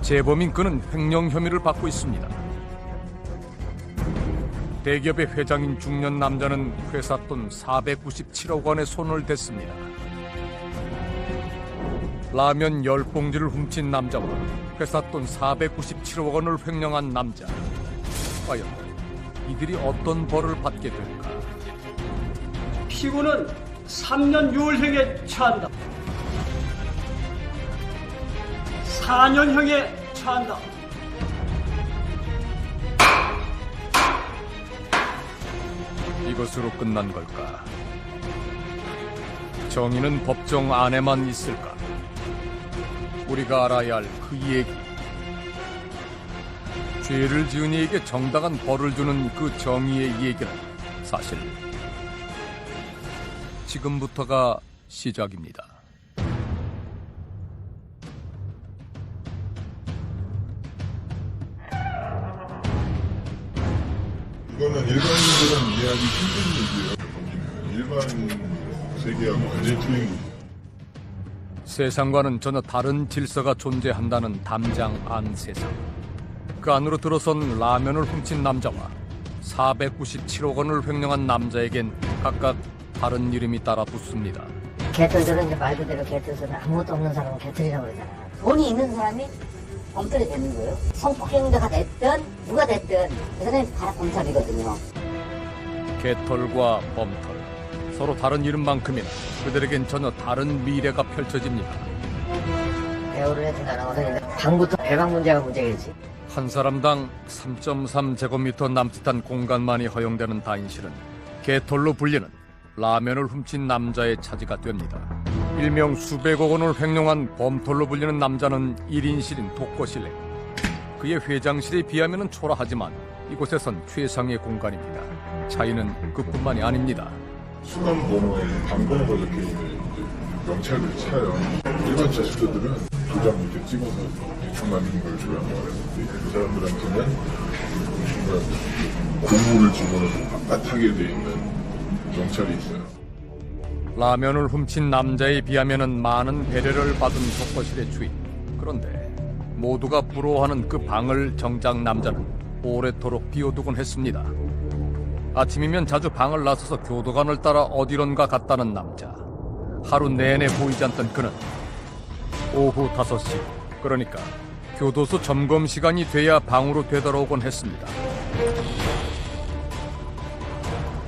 재범인 그는 횡령 혐의를 받고 있습니다. 대기업의 회장인 중년 남자는 회사 돈 497억 원에 손을 댔습니다. 라면 10봉지를 훔친 남자와 회사 돈 497억 원을 횡령한 남자. 과연 이들이 어떤 벌을 받게 될까? 피고는 3년 6월형에 처한다. 4년형에 처한다. 이것으로 끝난 걸까? 정의는 법정 안에만 있을까? 우리가 알아야 할 그 얘기. 죄를 지은 이에게 정당한 벌을 주는 그 정의의 얘기는 사실 지금부터가 시작입니다. 이거는 일반인들은 이해하기 힘든 얘기예요. 일반 세계하고 완전히 틀린 거죠. 세상과는 전혀 다른 질서가 존재한다는 담장 안 세상. 그 안으로 들어선 라면을 훔친 남자와 497억 원을 횡령한 남자에겐 각각 다른 이름이 따라 붙습니다. 개털들은 이제 말 그대로 개털들은 아무것도 없는 사람은 개털이라고 그러잖아요. 돈이 있는 사람이 범털이 되는 거예요. 성폭행자가 됐든 누가 됐든 그 사람이 다 범털이거든요. 개털과 범털, 서로 다른 이름만큼이나 그들에겐 전혀 다른 미래가 펼쳐집니다. 배우를 해서 나눠서 방부터 배방 문제가 문제겠지. 한 사람당 3.3제곱미터 남짓한 공간만이 허용되는 다인실은 개털로 불리는 라면을 훔친 남자의 차지가 됩니다. 일명 수백억 원을 횡령한 범털로 불리는 남자는 1인실인 독거실에, 그의 회장실에 비하면 초라하지만 이곳에선 최상의 공간입니다. 차이는 그뿐만이 아닙니다. 순환 번호에 방번호가 적혀있는 명찰을 차요. 일반 자식들은 도장 밑에 찍어서 대충 만든 걸 주라고 하는데 그 사람들한테는 고무를 집어넣어서 빳빳하게 돼 있는 명찰이 있어요. 라면을 훔친 남자에 비하면 많은 배려를 받은 독거실의 주인. 그런데 모두가 부러워하는 그 방을 정작 남자는 오래도록 비워두곤 했습니다. 아침이면 자주 방을 나서서 교도관을 따라 어디론가 갔다는 남자. 하루 내내 보이지 않던 그는 오후 5시, 그러니까 교도소 점검 시간이 돼야 방으로 되돌아오곤 했습니다.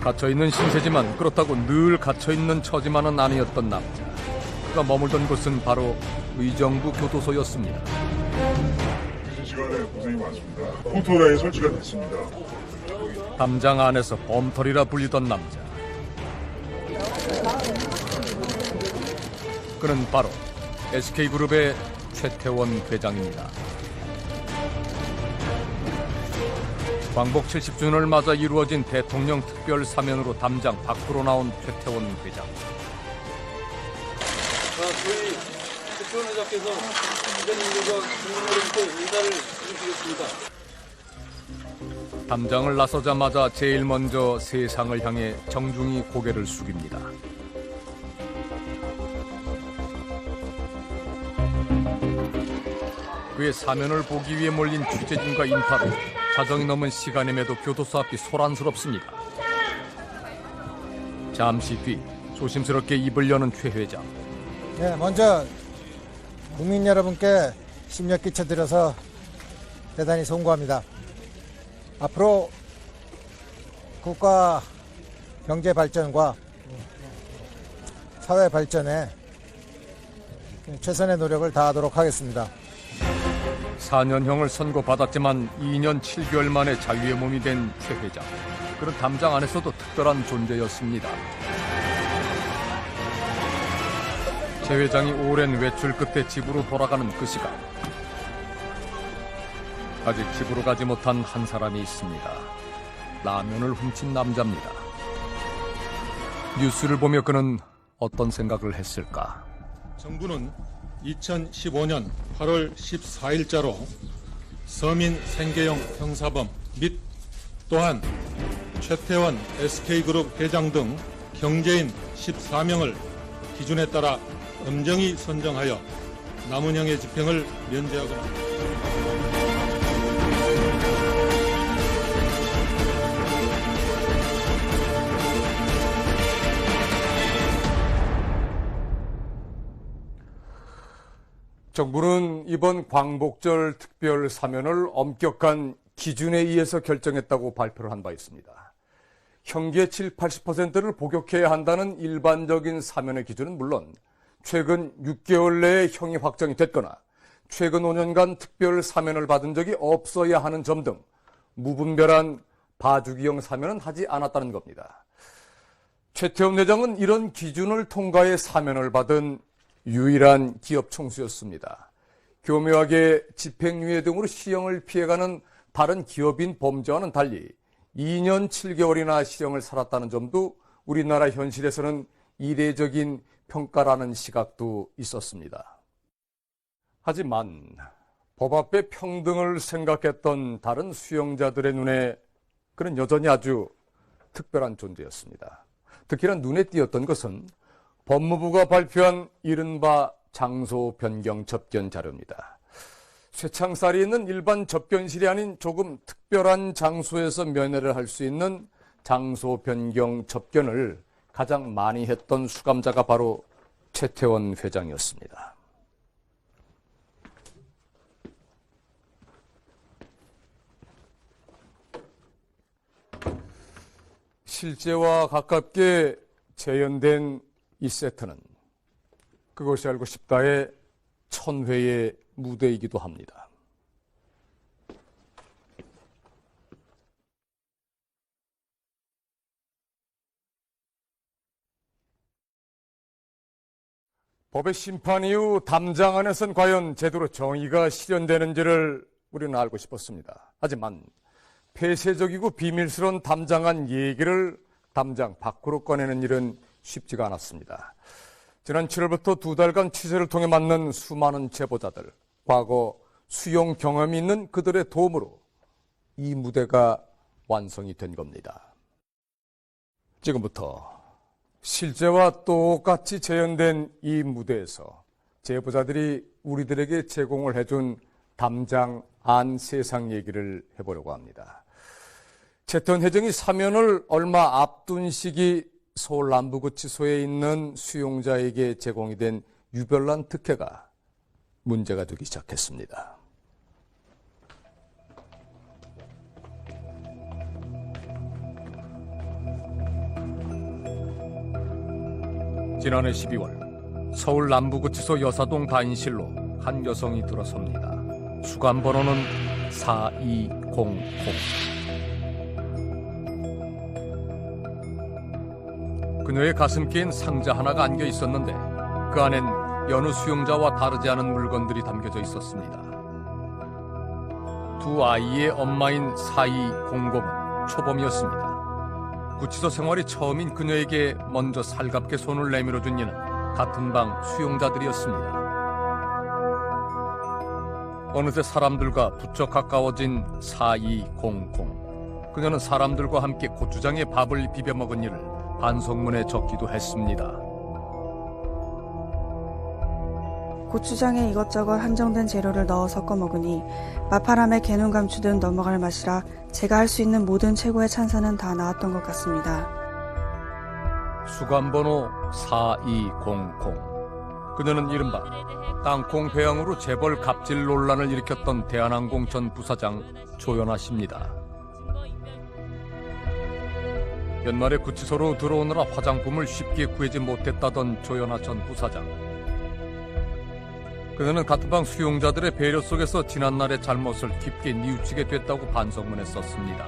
갇혀있는 신세지만 그렇다고 늘 갇혀있는 처지만은 아니었던 남자. 그가 머물던 곳은 바로 의정부 교도소였습니다. 이 시간에 고생이 많습니다. 홈토라인 설치가 됐습니다. 담장 안에서 범털이라 불리던 남자. 그는 바로 SK그룹의 최태원 회장입니다. 광복 70주년을 맞아 이루어진 대통령 특별 사면으로 담장 밖으로 나온 최태원 회장. 저희 최태원 회장께서 기자님들과 국민여러분께 인사를 드리겠습니다. 담장을 나서자마자 제일 먼저 세상을 향해 정중히 고개를 숙입니다. 그의 사면을 보기 위해 몰린 취재진과 인파로 자정이 넘은 시간임에도 교도소 앞이 소란스럽습니다. 잠시 뒤 조심스럽게 입을 여는 최 회장. 네, 먼저 국민 여러분께 심려 끼쳐드려서 대단히 송구합니다. 앞으로 국가 경제 발전과 사회 발전에 최선의 노력을 다하도록 하겠습니다. 4년형을 선고받았지만 2년 7개월 만에 자유의 몸이 된 최 회장. 그런 담장 안에서도 특별한 존재였습니다. 최 회장이 오랜 외출 끝에 집으로 돌아가는 그 시간. 아직 집으로 가지 못한 한 사람이 있습니다. 라면을 훔친 남자입니다. 뉴스를 보며 그는 어떤 생각을 했을까? 정부는 2015년 8월 14일자로 서민 생계형 형사범 및 또한 최태원 SK그룹 회장 등 경제인 14명을 기준에 따라 엄정히 선정하여 남은형의 집행을 면제하거나 정부는 이번 광복절 특별 사면을 엄격한 기준에 의해서 결정했다고 발표를 한 바 있습니다. 형기의 70-80%를 복역해야 한다는 일반적인 사면의 기준은 물론 최근 6개월 내에 형이 확정이 됐거나 최근 5년간 특별 사면을 받은 적이 없어야 하는 점 등 무분별한 봐주기형 사면은 하지 않았다는 겁니다. 최태원 회장은 이런 기준을 통과해 사면을 받은 유일한 기업 총수였습니다. 교묘하게 집행유예 등으로 시형을 피해가는 다른 기업인 범죄와는 달리 2년 7개월이나 시형을 살았다는 점도 우리나라 현실에서는 이례적인 평가라는 시각도 있었습니다. 하지만 법 앞에 평등을 생각했던 다른 수용자들의 눈에 그는 여전히 아주 특별한 존재였습니다. 특히나 눈에 띄었던 것은 법무부가 발표한 이른바 장소 변경 접견 자료입니다. 쇠창살이 있는 일반 접견실이 아닌 조금 특별한 장소에서 면회를 할 수 있는 장소 변경 접견을 가장 많이 했던 수감자가 바로 최태원 회장이었습니다. 실제와 가깝게 재현된 이 세트는 그것이 알고 싶다의 1000회의 무대이기도 합니다. 법의 심판 이후 담장 안에선 과연 제대로 정의가 실현되는지를 우리는 알고 싶었습니다. 하지만 폐쇄적이고 비밀스러운 담장 안 얘기를 담장 밖으로 꺼내는 일은 쉽지가 않았습니다. 지난 7월부터 2달간 취재를 통해 만난 수많은 제보자들, 과거 수용 경험이 있는 그들의 도움으로 이 무대가 완성이 된 겁니다. 지금부터 실제와 똑같이 재현된 이 무대에서 제보자들이 우리들에게 제공을 해준 담장 안 세상 얘기를 해보려고 합니다. 최태원 회장이 사면을 얼마 앞둔 시기 서울 남부구치소에 있는 수용자에게 제공이 된 유별난 특혜가 문제가 되기 시작했습니다. 지난해 12월 서울 남부구치소 여사동 다인실로 한 여성이 들어섭니다. 수감 번호는 4200. 그녀의 가슴께엔 상자 하나가 안겨 있었는데 그 안엔 여느 수용자와 다르지 않은 물건들이 담겨져 있었습니다. 두 아이의 엄마인 4200은 초범이었습니다. 구치소 생활이 처음인 그녀에게 먼저 살갑게 손을 내밀어준 이는 같은 방 수용자들이었습니다. 어느새 사람들과 부쩍 가까워진 4200. 그녀는 사람들과 함께 고추장에 밥을 비벼 먹은 일을 반성문에 적기도 했습니다. 고추장에 이것저것 한정된 재료를 넣어 섞어 먹으니 마파람에 개눈 감추듯 넘어갈 맛이라 제가 할 수 있는 모든 최고의 찬사는 다 나왔던 것 같습니다. 수감번호 4200. 그녀는 이른바 땅콩 배양으로 재벌 갑질 논란을 일으켰던 대한항공 전 부사장 조연아 씨입니다. 연말에 구치소로 들어오느라 화장품을 쉽게 구하지 못했다던 조연아 전 부사장. 그녀는 같은 방 수용자들의 배려 속에서 지난날의 잘못을 깊게 뉘우치게 됐다고 반성문에 썼습니다.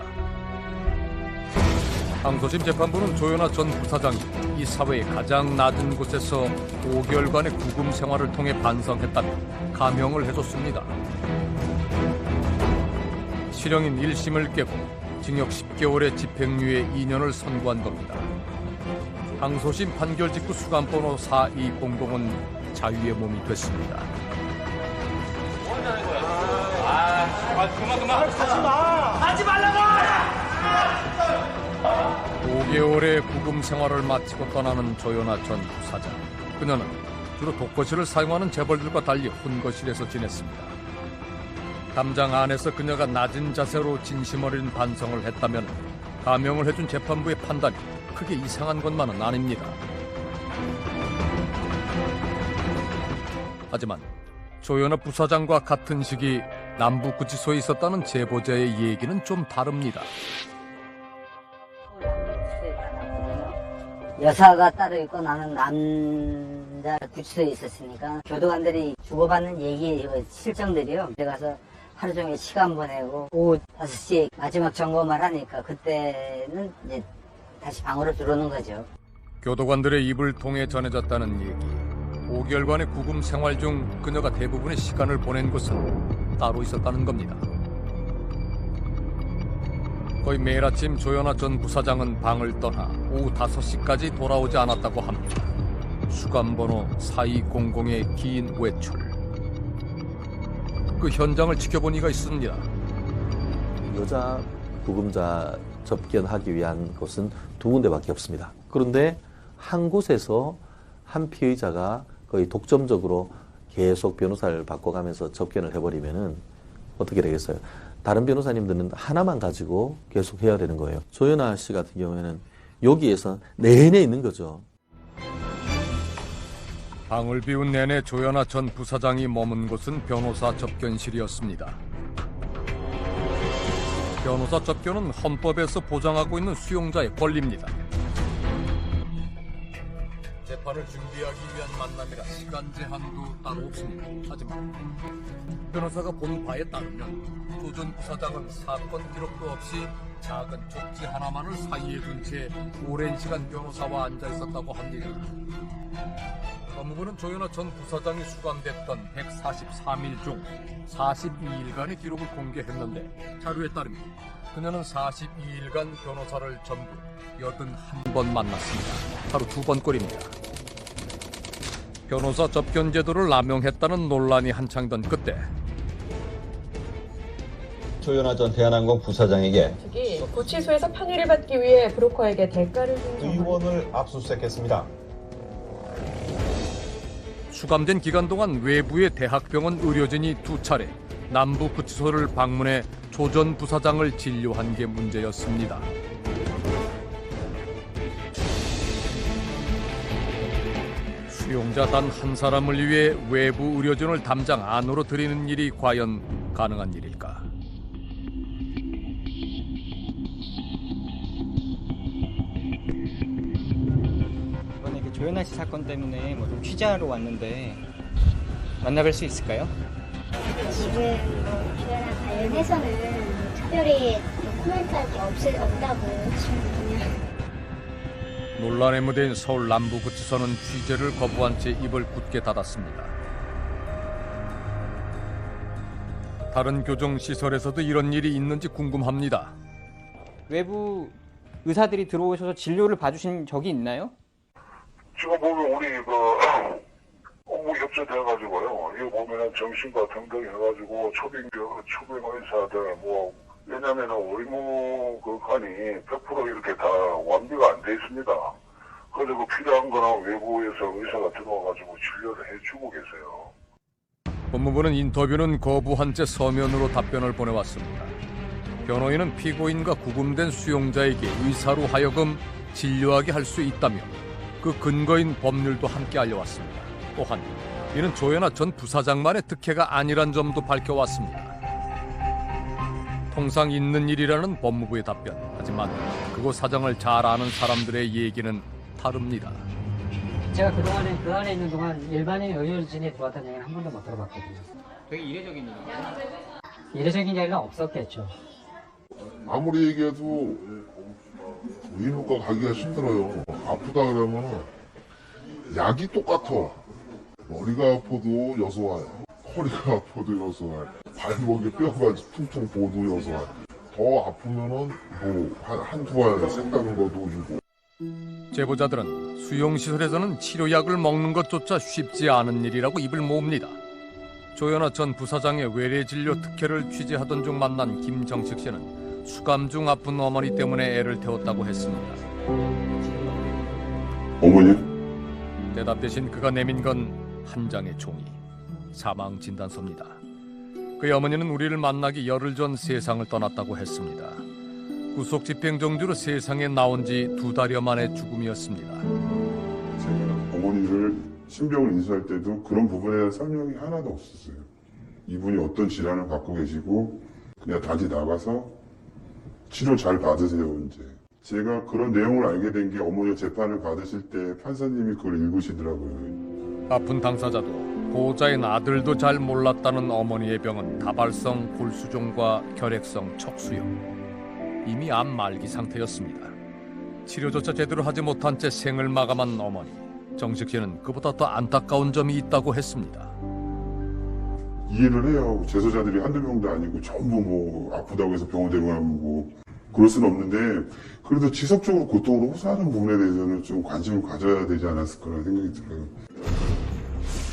항소심 재판부는 조연아 전 부사장이 이 사회의 가장 낮은 곳에서 5개월간의 구금 생활을 통해 반성했다며 감형을 해줬습니다. 실형인 1심을 깨고 징역 10개월의 집행유예 2년을 선고한 겁니다. 항소심 판결 직후 수감번호 4200은 자유의 몸이 됐습니다. 하지 말라고! 5개월의 구금 생활을 마치고 떠나는 조연아 전 부사장. 그녀는 주로 독거실을 사용하는 재벌들과 달리 혼거실에서 지냈습니다. 담장 안에서 그녀가 낮은 자세로 진심 어린 반성을 했다면 감형을 해준 재판부의 판단이 크게 이상한 것만은 아닙니다. 하지만 조현아 부사장과 같은 시기 남부구치소에 있었다는 제보자의 얘기는 좀 다릅니다. 여사가 따로 있고 나는 남자 구치소에 있었으니까 교도관들이 주고받는 얘기 실정들이요. 들어가서 하루 종일 시간 보내고 오후 5시에 마지막 점검을 하니까 그때는 이제 다시 방으로 들어오는 거죠. 교도관들의 입을 통해 전해졌다는 얘기. 5개월간의 구금 생활 중 그녀가 대부분의 시간을 보낸 곳은 따로 있었다는 겁니다. 거의 매일 아침 조현아 전 부사장은 방을 떠나 오후 5시까지 돌아오지 않았다고 합니다. 수감번호 4200의 긴 외출. 그 현장을 지켜본 이가 있습니다. 여자 구금자 접견하기 위한 곳은 2군데밖에 없습니다. 그런데 한 곳에서 한 피의자가 거의 독점적으로 계속 변호사를 바꿔가면서 접견을 해버리면은 어떻게 되겠어요? 다른 변호사님들은 하나만 가지고 계속 해야 되는 거예요. 조현아 씨 같은 경우에는 여기에서 내내 있는 거죠. 방을 비운 내내 조현아 전 부사장이 머문 곳은 변호사 접견실이었습니다. 변호사 접견은 헌법에서 보장하고 있는 수용자의 권리입니다. 재판을 준비하기 위한 만남이라 시간 제한도 따로 없습니다. 하지만 변호사가 본 바에 따르면 조 전 부사장은 사건 기록도 없이 작은 쪽지 하나만을 사이에 둔 채 오랜 시간 변호사와 앉아 있었다고 합니다. 법무부는 조현아 전 부사장이 수감됐던 143일 중 42일간의 기록을 공개했는데 자료에 따르면 그녀는 42일간 변호사를 전부 81번 만났습니다. 하루 2번 꼴입니다. 변호사 접견 제도를 남용했다는 논란이 한창 던 그때 조현아 전 대한항공 부사장에게 특히 구치소에서 편의를 받기 위해 브로커에게 대가를 준 의원을 압수수색했습니다. 수감된 기간 동안 외부의 대학병원 의료진이 2차례 남부구치소를 방문해 조 전 부사장을 진료한 게 문제였습니다. 수용자 단 한 사람을 위해 외부 의료진을 담장 안으로 들이는 일이 과연 가능한 일일까? 이번에 조현아 씨 사건 때문에 좀 취재하러 왔는데 만나뵐 수 있을까요? 지금 조현아 관련해서는 특별히 코멘트할 게 없다고 하시거든요. 논란의 무대인 서울 남부구치소는 취재를 거부한 채 입을 굳게 닫았습니다. 다른 교정시설에서도 이런 일이 있는지 궁금합니다. 외부 의사들이 들어오셔서 진료를 봐주신 적이 있나요? 지금 보면 우리 업무 협조돼가지고요. 이거 보면은 정신과 등등 해가지고 초빙 의사들 왜냐면은 의무 관이 100% 이렇게 다 완비가 안 돼 있습니다. 그래서 필요한 거는 외부에서 의사가 들어와가지고 진료를 해주고 계세요. 법무부는 인터뷰는 거부한 채 서면으로 답변을 보내왔습니다. 변호인은 피고인과 구금된 수용자에게 의사로 하여금 진료하게 할 수 있다며 그 근거인 법률도 함께 알려왔습니다. 또한 이는 조현아 전 부사장만의 특혜가 아니란 점도 밝혀왔습니다. 통상 있는 일이라는 법무부의 답변. 하지만 그곳 사정을 잘 아는 사람들의 얘기는 다릅니다. 제가 그동안에 그 안에 있는 동안 일반인 의료진이 들어왔다는 얘기는 한 번도 못 들어봤거든요. 되게 이례적인 일이에요. 이례적인 일은 없었겠죠. 아무리 얘기해도 의무과 가기가 힘들어요. 아프다 그러면 약이 똑같아. 머리가 아파도 여서 와요. 허리가 아파도 여서 와요. 발목에 뼈가 퉁퉁 보도 여서 와요. 더 아프면은 한두 알 색다른 거 넣어주고. 제보자들은 수용시설에서는 치료약을 먹는 것조차 쉽지 않은 일이라고 입을 모읍니다. 조현아 전 부사장의 외래진료 특혜를 취재하던 중 만난 김정식 씨는 수감 중 아픈 어머니 때문에 애를 태웠다고 했습니다. 어머니? 대답 대신 그가 내민 건 한 장의 종이, 사망 진단서입니다. 그의 어머니는 우리를 만나기 열흘 전 세상을 떠났다고 했습니다. 구속 집행정지로 세상에 나온 지 2달여 만의 죽음이었습니다. 제가 어머니를 신병을 인수할 때도 그런 부분에 대한 설명이 하나도 없었어요. 이분이 어떤 질환을 갖고 계시고 그냥 단지 나가서 치료 잘 받으세요 이제. 제가 그런 내용을 알게 된 게 어머니가 재판을 받으실 때 판사님이 그걸 읽으시더라고요. 아픈 당사자도 보호자인 아들도 잘 몰랐다는 어머니의 병은 다발성 골수종과 결핵성 척수염. 이미 암 말기 상태였습니다. 치료조차 제대로 하지 못한 채 생을 마감한 어머니. 정식 씨는 그보다 더 안타까운 점이 있다고 했습니다. 이해를 해요. 재소자들이 한두 명도 아니고 전부 뭐 아프다고 해서 병원 데려가고 뭐 그럴 수는 없는데 그래도 지속적으로 고통으로 호소하는 부분에 대해서는 좀 관심을 가져야 되지 않았을 거라는 생각이 들어요.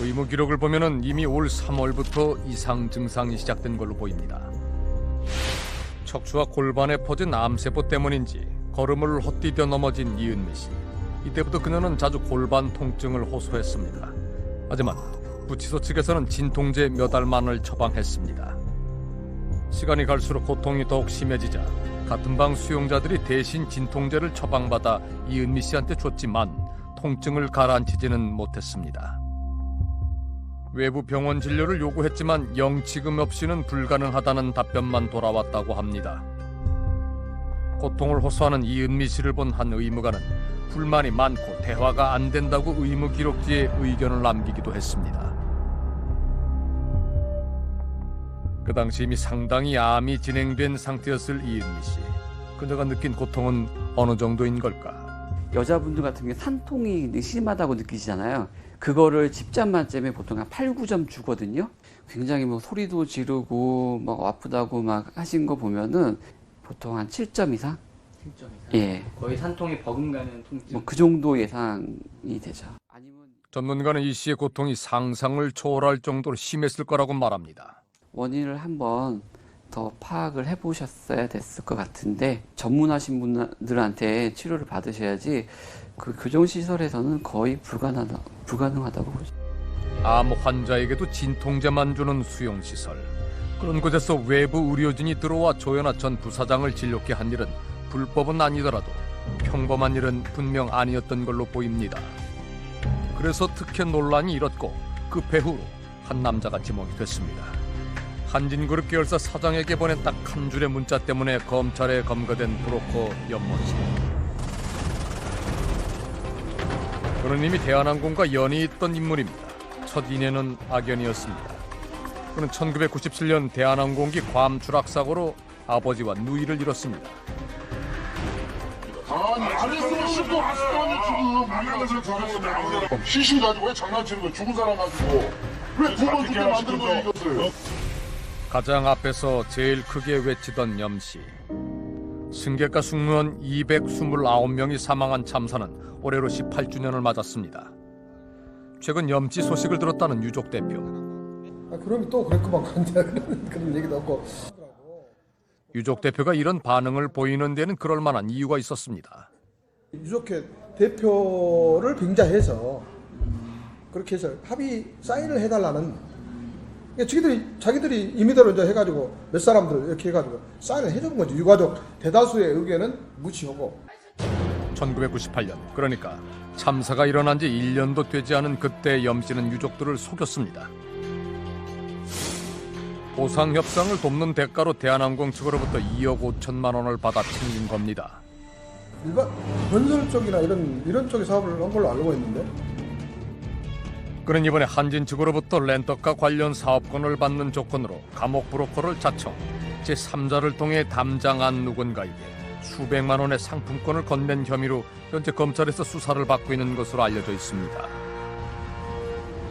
의무 기록을 보면은 이미 올 3월부터 이상 증상이 시작된 걸로 보입니다. 척추와 골반에 퍼진 암세포 때문인지 걸음을 헛디뎌 넘어진 이은미 씨. 이때부터 그녀는 자주 골반 통증을 호소했습니다. 하지만 구치소 측에서는 진통제 몇 알만을 처방했습니다. 시간이 갈수록 고통이 더욱 심해지자 같은 방 수용자들이 대신 진통제를 처방받아 이은미 씨한테 줬지만 통증을 가라앉히지는 못했습니다. 외부 병원 진료를 요구했지만 영치금 없이는 불가능하다는 답변만 돌아왔다고 합니다. 고통을 호소하는 이은미 씨를 본 한 의무관은 불만이 많고 대화가 안 된다고 의무 기록지에 의견을 남기기도 했습니다. 그 당시 이미 상당히 암이 진행된 상태였을 이은미 씨. 그녀가 느낀 고통은 어느 정도인 걸까? 여자분들 같은 경우에 산통이 심하다고 느끼시잖아요. 그거를 10점 만점에 보통 한 8, 9점 주거든요. 굉장히 뭐 소리도 지르고 막 아프다고 막 하신 거 보면은 보통 한 7점 이상? 7점 이상? 예. 거의 산통이 버금가는 통증. 뭐 그 정도 예상이 되죠. 전문가는 이 씨의 고통이 상상을 초월할 정도로 심했을 거라고 말합니다. 원인을 한번 더 파악을 해보셨어야 됐을 것 같은데 전문하신 분들한테 치료를 받으셔야지 그 교정시설에서는 거의 불가능하다고 보죠. 암 환자에게도 진통제만 주는 수용시설. 그런 곳에서 외부 의료진이 들어와 조현아 전 부사장을 진료케 한 일은 불법은 아니더라도 평범한 일은 분명 아니었던 걸로 보입니다. 그래서 특혜 논란이 일었고 그 배후로 한 남자가 지목이 됐습니다. 한진그룹 계열사 사장에게 보낸 딱 한 줄의 문자 때문에 검찰에 검거된 브로커 연모 씨. 그는 이미 대한항공과 연이 있던 인물입니다. 첫 인연은 악연이었습니다. 그는 1997년 대한항공기 괌 추락사고로 아버지와 누이를 잃었습니다. 아니 그랬으면 씹고 갔을 거 아니야 지금 우리나라에서 저랬으면 시신 가지고 왜 장난치는 거야 죽은 사람 가지고 왜 두 번 죽게 만드는 거야 이것을. 가장 앞에서 제일 크게 외치던 염씨. 승객과 승무원 229명이 사망한 참사는 올해로 18주년을 맞았습니다. 최근 염씨 소식을 들었다는 유족 대표. 그러면 또 그랬구만 그런 얘기도 없고. 유족 대표가 이런 반응을 보이는 데는 그럴 만한 이유가 있었습니다. 유족회 대표를 빙자해서 그렇게 해서 합의 사인을 해달라는. 자기들이 임의대로 이제 해가지고 몇 사람들 이렇게 해가지고 사인을 해주는 거죠. 유가족 대다수의 의견은 무시하고. 1998년 그러니까 참사가 일어난 지 1년도 되지 않은 그때 염씨는 유족들을 속였습니다. 보상 협상을 돕는 대가로 대한항공 측으로부터 2억 5천만 원을 받아 챙긴 겁니다. 일반 건설 쪽이나 이런 쪽의 사업을 한 걸로 알고 있는데. 그는 이번에 한진 측으로부터 렌터카 관련 사업권을 받는 조건으로 감옥 브로커를 자청, 제3자를 통해 담장한 누군가에게 수백만 원의 상품권을 건넨 혐의로 현재 검찰에서 수사를 받고 있는 것으로 알려져 있습니다.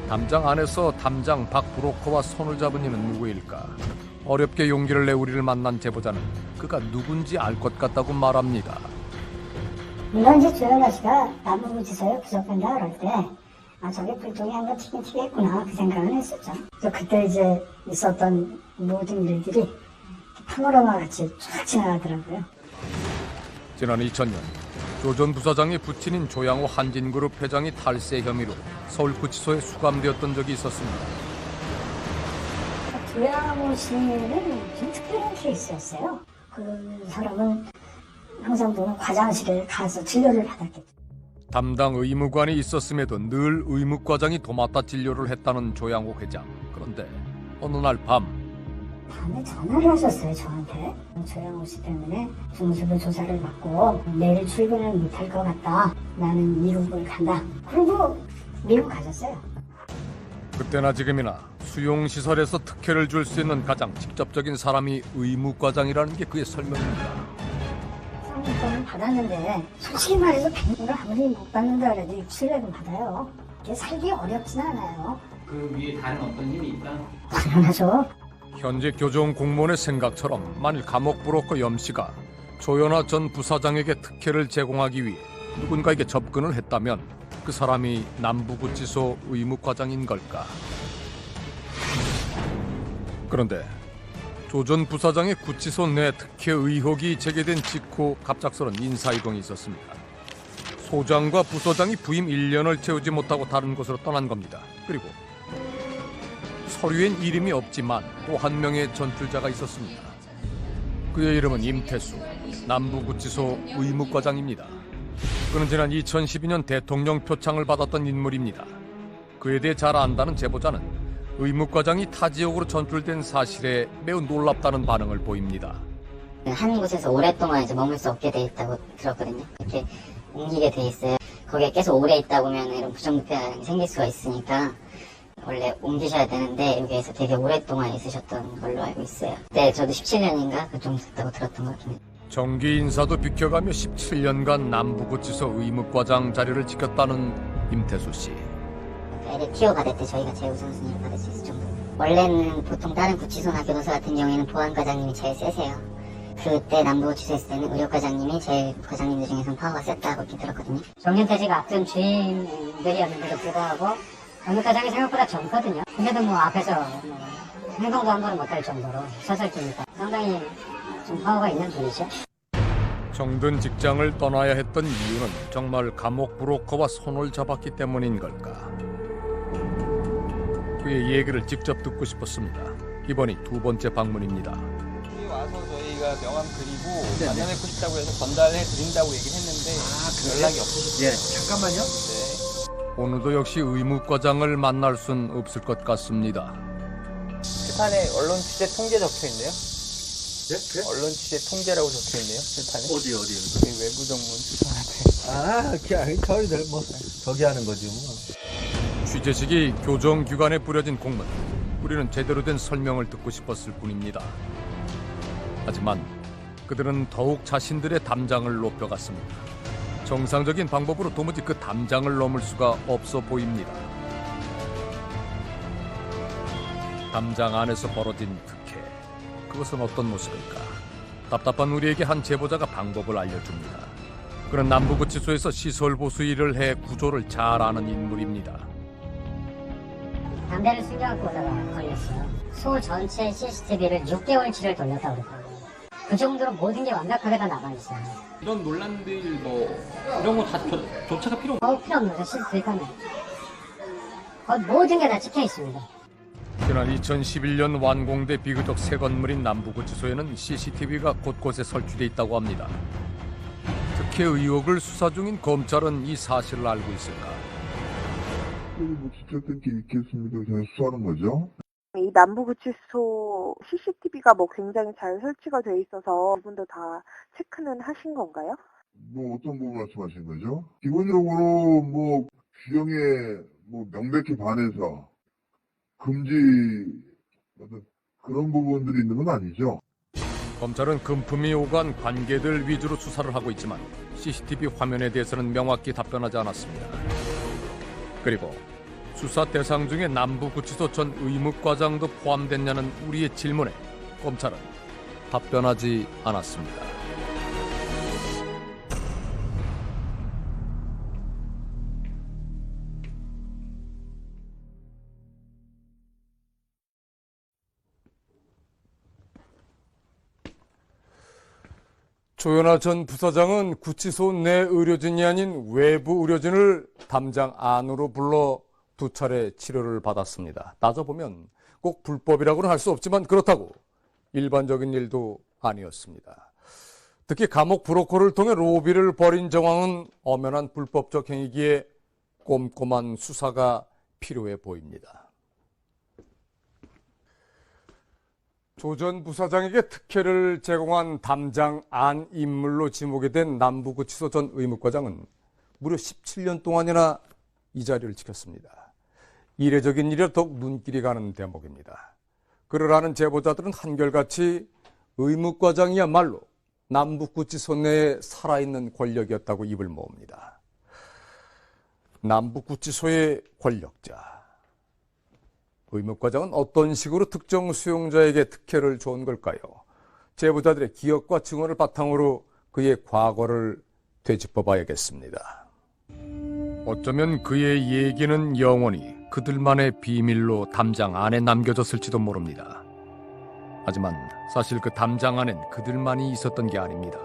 담장 안에서 담장 박 브로커와 손을 잡은 이는 누구일까? 어렵게 용기를 내 우리를 만난 제보자는 그가 누군지 알 것 같다고 말합니다. 물론 이제 조현아 씨가 남부구치소에 구속된다 그럴 때 저게 불통이한 거 튀겠구나 그 생각은 했었죠. 그때 이제 있었던 모든 일들이 파노라마 같이 쫙 지나가더라고요. 지난 2000년 조 전 부사장의 부친인 조양호 한진그룹 회장이 탈세 혐의로 서울구치소에 수감되었던 적이 있었습니다. 조양호 씨는 좀 특별한 케이스였어요. 그 사람은 항상 보면 화장실에 가서 진료를 받았겠죠. 담당 의무관이 있었음에도 늘 의무과장이 도맡아 진료를 했다는 조양호 회장. 그런데 어느 날 밤에 전화를 하셨어요, 저한테. 조양호 씨 때문에 중수부 조사를 받고 내일 출근을 못할 것 같다. 나는 미국을 간다. 그리고 미국 가셨어요. 그때나 지금이나 수용시설에서 특혜를 줄 수 있는 가장 직접적인 사람이 의무과장이라는 게 그의 설명입니다. 상품권을 받았는데 솔직히 말해서 백문을 아무리 못 받는다 그래도 6,700은 받아요. 이게 살기 어렵진 않아요. 그 위에 다른 어떤 힘이 있다? 당연하죠. 현재 교정 공무원의 생각처럼 만일 감옥 브로커 염씨가 조현아 전 부사장에게 특혜를 제공하기 위해 누군가에게 접근을 했다면 그 사람이 남부구치소 의무과장인 걸까? 그런데 조 전 부사장의 구치소 내 특혜 의혹이 제기된 직후 갑작스런 인사이동이 있었습니다. 소장과 부소장이 부임 1년을 채우지 못하고 다른 곳으로 떠난 겁니다. 그리고 서류엔 이름이 없지만 또 한 명의 전출자가 있었습니다. 그의 이름은 임태수, 남부구치소 의무과장입니다. 그는 지난 2012년 대통령 표창을 받았던 인물입니다. 그에 대해 잘 안다는 제보자는 의무과장이 타 지역으로 전출된 사실에 매우 놀랍다는 반응을 보입니다. 한 곳에서 오랫동안 이제 머물 수 없게 돼 있다고 들었거든요. 이렇게 옮기게 돼 있어요. 거기에 계속 오래 있다 보면 이런 부정부패가 생길 수가 있으니까 원래 옮기셔야 되는데 여기에서 되게 오랫동안 있으셨던 걸로 알고 있어요. 네, 저도 17년인가 그 정도 됐다고 들었던 것 같은데. 정기 인사도 비켜가며 17년간 남부구치소 의무과장 자리를 지켰다는 임태수 씨. LTO 받을 때 저희가 제일 우선순위를 받을 수 있을 정도. 원래는 보통 다른 구치소나 교도소 같은 경우에는 보안과장님이 제일 세세요. 그때 남부구치소 있을 때는 의료과장님이 제일 과장님들 중에서는 파워가 셌다고 이렇게 들었거든요. 정년퇴직 앞둔 주임들이었는데도 불구하고 의무과장이 생각보다 젊거든요. 근데도 뭐 앞에서 행동도 한 번은 못할 정도로 서설주니까 상당히 좀 파워가 있는 분이죠. 정든 직장을 떠나야 했던 이유는 정말 감옥 브로커와 손을 잡았기 때문인 걸까? 그의 얘기를 직접 듣고 싶었습니다. 이번이 두 번째 방문입니다. 여기 와서 저희가 명함 그리고 마련해 싶다고 해서 전달해 드린다고 얘기를 했는데 연락이 없으시죠? 예, 잠깐만요. 네. 오늘도 역시 의무과장을 만날 순 없을 것 같습니다. 실판에 언론 취재 통제 적혀 있네요. 예? 언론 취재 통제라고 적혀 있네요. 실판에. 어디요? 외부 정문 수사한테. 그냥 저희들 뭐 저기 하는 거지 뭐. 취재식이 교정기관에 뿌려진 공문. 우리는 제대로 된 설명을 듣고 싶었을 뿐입니다. 하지만 그들은 더욱 자신들의 담장을 높여갔습니다. 정상적인 방법으로 도무지 그 담장을 넘을 수가 없어 보입니다. 담장 안에서 벌어진 특혜. 그것은 어떤 모습일까? 답답한 우리에게 한 제보자가 방법을 알려줍니다. 그는 남부구치소에서 시설 보수 일을 해 구조를 잘 아는 인물입니다. 담배를 숨겨갖고 오다가 걸렸어요. 소 전체 CCTV를 6개월치를 돌렸다고 그랬거든요. 그 정도로 모든 게 완벽하게 다 남아있어요. 이런 논란들 뭐 이런 거 다 조차가 필요 필요 없는 거죠. CCTV 카메라. 모든 게 다 찍혀 있습니다. 지난 2011년 완공돼 비교적 새 건물인 남부구치소에는 CCTV가 곳곳에 설치돼 있다고 합니다. 특혜 의혹을 수사 중인 검찰은 이 사실을 알고 있을까? 뭐 지적된 게 있겠습니까? 그냥 수사하는 거죠. 이 남부구치소 CCTV가 뭐 굉장히 잘 설치가 돼 있어서 이분도 다 체크는 하신 건가요? 뭐 어떤 부분 말씀하시는 거죠? 기본적으로 뭐 규정에 뭐 명백히 반해서 금지 그런 부분들이 있는 건 아니죠. 검찰은 금품이 오간 관계들 위주로 수사를 하고 있지만 CCTV 화면에 대해서는 명확히 답변하지 않았습니다. 그리고 수사 대상 중에 남부구치소 전 의무과장도 포함됐냐는 우리의 질문에 검찰은 답변하지 않았습니다. 조현아 전 부사장은 구치소 내 의료진이 아닌 외부 의료진을 담장 안으로 불러 두 차례 치료를 받았습니다. 따져보면 꼭 불법이라고는 할 수 없지만 그렇다고 일반적인 일도 아니었습니다. 특히 감옥 브로커를 통해 로비를 벌인 정황은 엄연한 불법적 행위기에 꼼꼼한 수사가 필요해 보입니다. 조 전 부사장에게 특혜를 제공한 담장 안 인물로 지목이 된 남부구치소 전 의무과장은 무려 17년 동안이나 이 자리를 지켰습니다. 이례적인 일이라 더욱 눈길이 가는 대목입니다. 그를 아는 제보자들은 한결같이 의무과장이야말로 남북구치소 내에 살아있는 권력이었다고 입을 모읍니다. 남북구치소의 권력자. 의무과장은 어떤 식으로 특정 수용자에게 특혜를 준 걸까요? 제보자들의 기억과 증언을 바탕으로 그의 과거를 되짚어봐야겠습니다. 어쩌면 그의 얘기는 영원히 그들만의 비밀로 담장 안에 남겨졌을지도 모릅니다. 하지만 사실 그 담장 안엔 그들만이 있었던 게 아닙니다.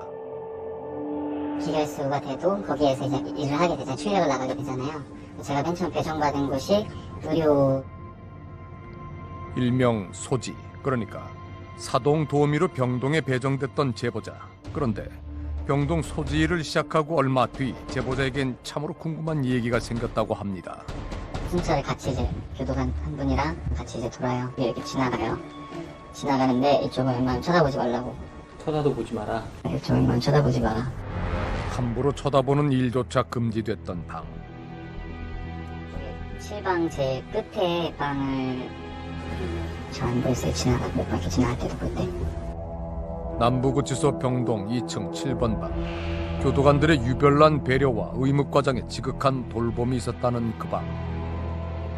기결수가 돼도 거기에서 이제 일을 하게 되잖아요. 출력을 나가게 되잖아요. 제가 맨 처음 배정받은 곳이 의료 일명 소지, 그러니까 사동 도우미로 병동에 배정됐던 제보자. 그런데 병동 소지를 시작하고 얼마 뒤 제보자에겐 참으로 궁금한 얘기가 생겼다고 합니다. 순찰을 같이 이제 교도관 한 분이랑 같이 이제 돌아요. 이렇게 지나가요. 지나가는데 이쪽을 웬만하면 쳐다보지 말라고. 쳐다도 보지 마라. 이쪽을 웬만하면 쳐다보지 마라. 함부로 쳐다보는 일조차 금지됐던 방. 7방 제 끝에 방을 저 안 보였어요. 지나가고 이렇게 지나갈 때도 볼 때. 남부구치소 병동 2층 7번 방. 교도관들의 유별난 배려와 의무과장의 지극한 돌봄이 있었다는 그 방.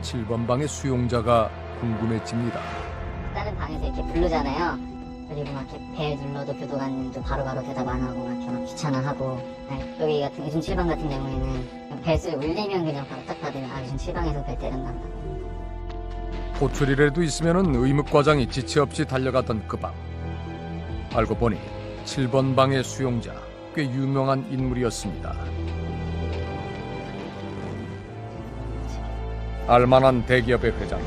7번 방의 수용자가 궁금해집니다. 다른 방에서 이렇게 부르잖아요. 그리고 막 이렇게 벨 눌러도 교도관님도 바로바로 대답 안 하고 막 이렇게 막 귀찮아하고. 여기 같은 요즘 7방 같은 경우에는 벨 소리 울리면 그냥 바로 딱 받으면 아 요즘 7방에서 벨 때렸나 봐. 호출이라도 있으면은 의무과장이 지체 없이 달려갔던 그 방. 알고 보니 7번 방의 수용자, 꽤 유명한 인물이었습니다. 알만한 대기업의 회장,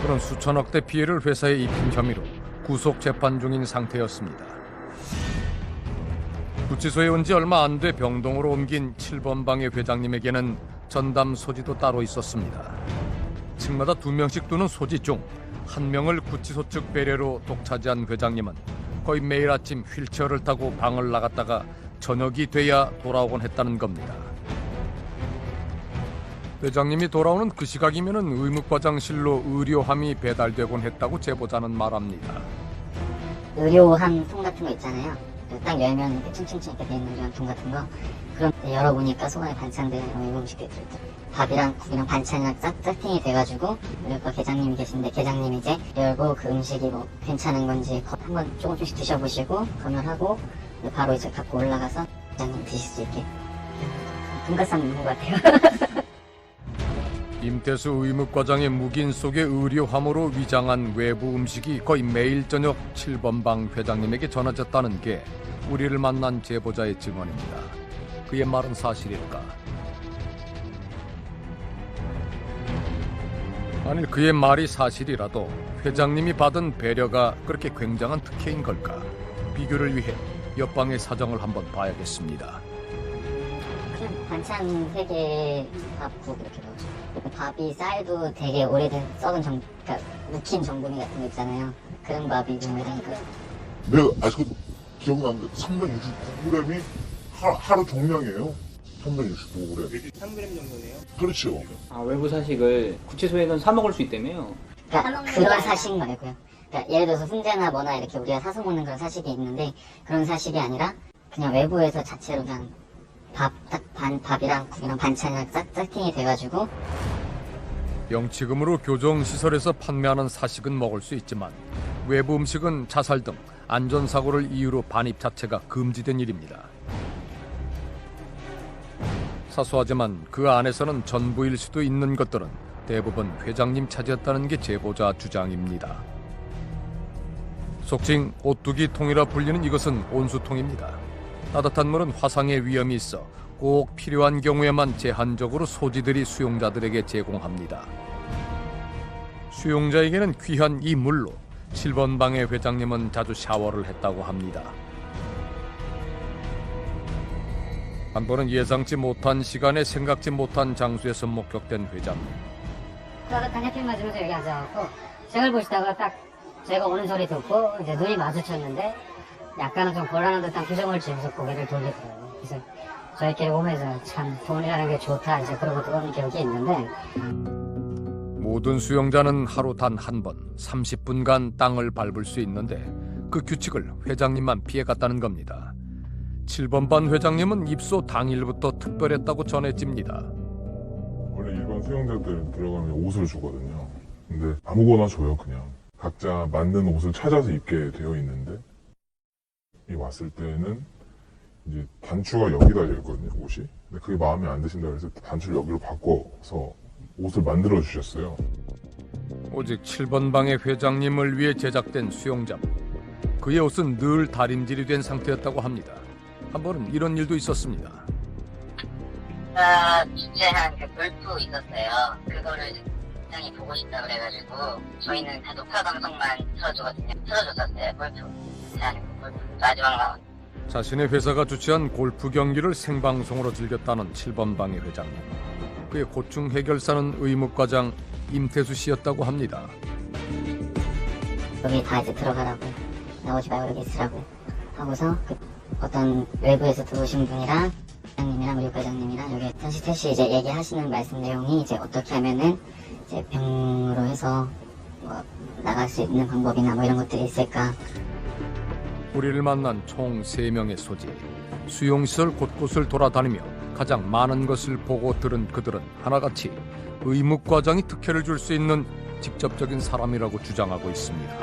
그런 수천억대 피해를 회사에 입힌 혐의로 구속 재판 중인 상태였습니다. 구치소에 온 지 얼마 안 돼 병동으로 옮긴 7번 방의 회장님에게는 전담 소지도 따로 있었습니다. 층마다 2명씩 두는 소지 중 1명을 구치소 측 배려로 독차지한 회장님은 거의 매일 아침 휠체어를 타고 방을 나갔다가 저녁이 돼야 돌아오곤 했다는 겁니다. 회장님이 돌아오는 그 시각이면은 의무과장실로 의료함이 배달되곤 했다고 제보자는 말합니다. 의료함 통 같은 거 있잖아요. 딱 열면 이렇게 층층층 이렇게 돼 있는 의료함 통 같은 거. 그럼 열어보니까 속안에 반찬들, 이런 음식들이 들어있더라고요. 밥이랑 국이랑 반찬이랑 짝팅이 돼가지고 여기가 계장님이 계신데 계장님이 이제 열고 그 음식이 뭐 괜찮은 건지 한번 조금씩 드셔보시고 검열하고 바로 이제 갖고 올라가서 계장님 드실 수 있게 돈가스 먹는 것 같아요. 임태수 의무과장의 묵인 속에 의료함으로 위장한 외부 음식이 거의 매일 저녁 7번 방 회장님에게 전해졌다는 게 우리를 만난 제보자의 증언입니다. 그의 말은 사실일까? 아니, 그의 말이 사실이라도 회장님이 받은 배려가 그렇게 굉장한 특혜인 걸까? 비교를 위해 옆방의 사정을 한번 봐야겠습니다. 그냥 반찬 3개, 밥국 이렇게 넣어줘. 밥이 쌀도 되게 오래된 썩은 그러니까 묵힌 전분이 같은 거 있잖아요. 그런 밥이 유명하니까. 내가 아직도 기억나는데 369g이 하루 종량이에요. 369g. 3g 정도네요. 그렇죠. 아, 외부 사식을 구치소에는 사 먹을 수 있다며요? 그러니까 그런 사식 말고요. 그러니까 예를 들어서 훈제나 뭐나 이렇게 우리가 사서 먹는 그런 사식이 있는데 그런 사식이 아니라 그냥 외부에서 자체로 그냥 밥이랑 국이랑 반찬이랑 짝팅이 돼가지고. 영치금으로 교정시설에서 판매하는 사식은 먹을 수 있지만 외부 음식은 자살 등 안전사고를 이유로 반입 자체가 금지된 일입니다. 사소하지만 그 안에서는 전부일 수도 있는 것들은 대부분 회장님 차지였다는 게 제보자 주장입니다. 속칭 오뚜기 통이라 불리는 이것은 온수통입니다. 따뜻한 물은 화상의 위험이 있어 꼭 필요한 경우에만 제한적으로 소지들이 수용자들에게 제공합니다. 수용자에게는 귀한 이 물로 7번 방의 회장님은 자주 샤워를 했다고 합니다. 한 번은 예상치 못한 시간에 생각지 못한 장소에서 목격된 회장님. 따뜻한 햇빛 맞으면서 여기 앉아갖고 책을 보시다가 딱 제가 오는 소리 듣고 이제 눈이 마주쳤는데 약간은 좀 곤란한 듯한 표정을 지으면서 고개를 돌리더라고요. 그래서 저희끼리 오면서 참 돈이라는 게 좋다 이제 그러고 들어온 기억이 있는데, 모든 수용자는 하루 단 한 번 30분간 땅을 밟을 수 있는데 그 규칙을 회장님만 피해갔다는 겁니다. 7번 반 회장님은 입소 당일부터 특별했다고 전해집니다. 원래 일반 수용자들 들어가면 옷을 주거든요. 근데 아무거나 줘요, 그냥. 각자 맞는 옷을 찾아서 입게 되어 있는데, 이 왔을 때는 이제 단추가 여기다 열거든요, 옷이. 근데 그게 마음에 안 드신다 그래서 단추를 여기로 바꿔서 옷을 만들어 주셨어요. 오직 7번 방의 회장님을 위해 제작된 수용잠. 그의 옷은 늘 다림질이 된 상태였다고 합니다. 한 번은 이런 일도 있었습니다. 주최한 그 골프 있었어요. 그거를 굉장히 보고 싶다 그래가지고 저희는 다 녹화 방송만 틀어주거든요. 틀어줬었어요. 골프 마지막 라운드. 자신의 회사가 주최한 골프 경기를 생방송으로 즐겼다는 7번 방의 회장님. 그의 고충 해결사는 의무과장 임태수 씨였다고 합니다. 여기 다 이제 들어가라고, 나오지 말고 여기 있으라고 하고서 어떤 외부에서 들어오신 분이랑 과장님이랑 우리 과장님이랑 여기 셋이 이제 얘기하시는 말씀 내용이 이제 어떻게 하면은 이제 병으로 해서 뭐 나갈 수 있는 방법이나 뭐 이런 것들이 있을까. 우리를 만난 총 3명의 소지. 수용시설 곳곳을 돌아다니며 가장 많은 것을 보고 들은 그들은 하나같이 의무과장이 특혜를 줄 수 있는 직접적인 사람이라고 주장하고 있습니다.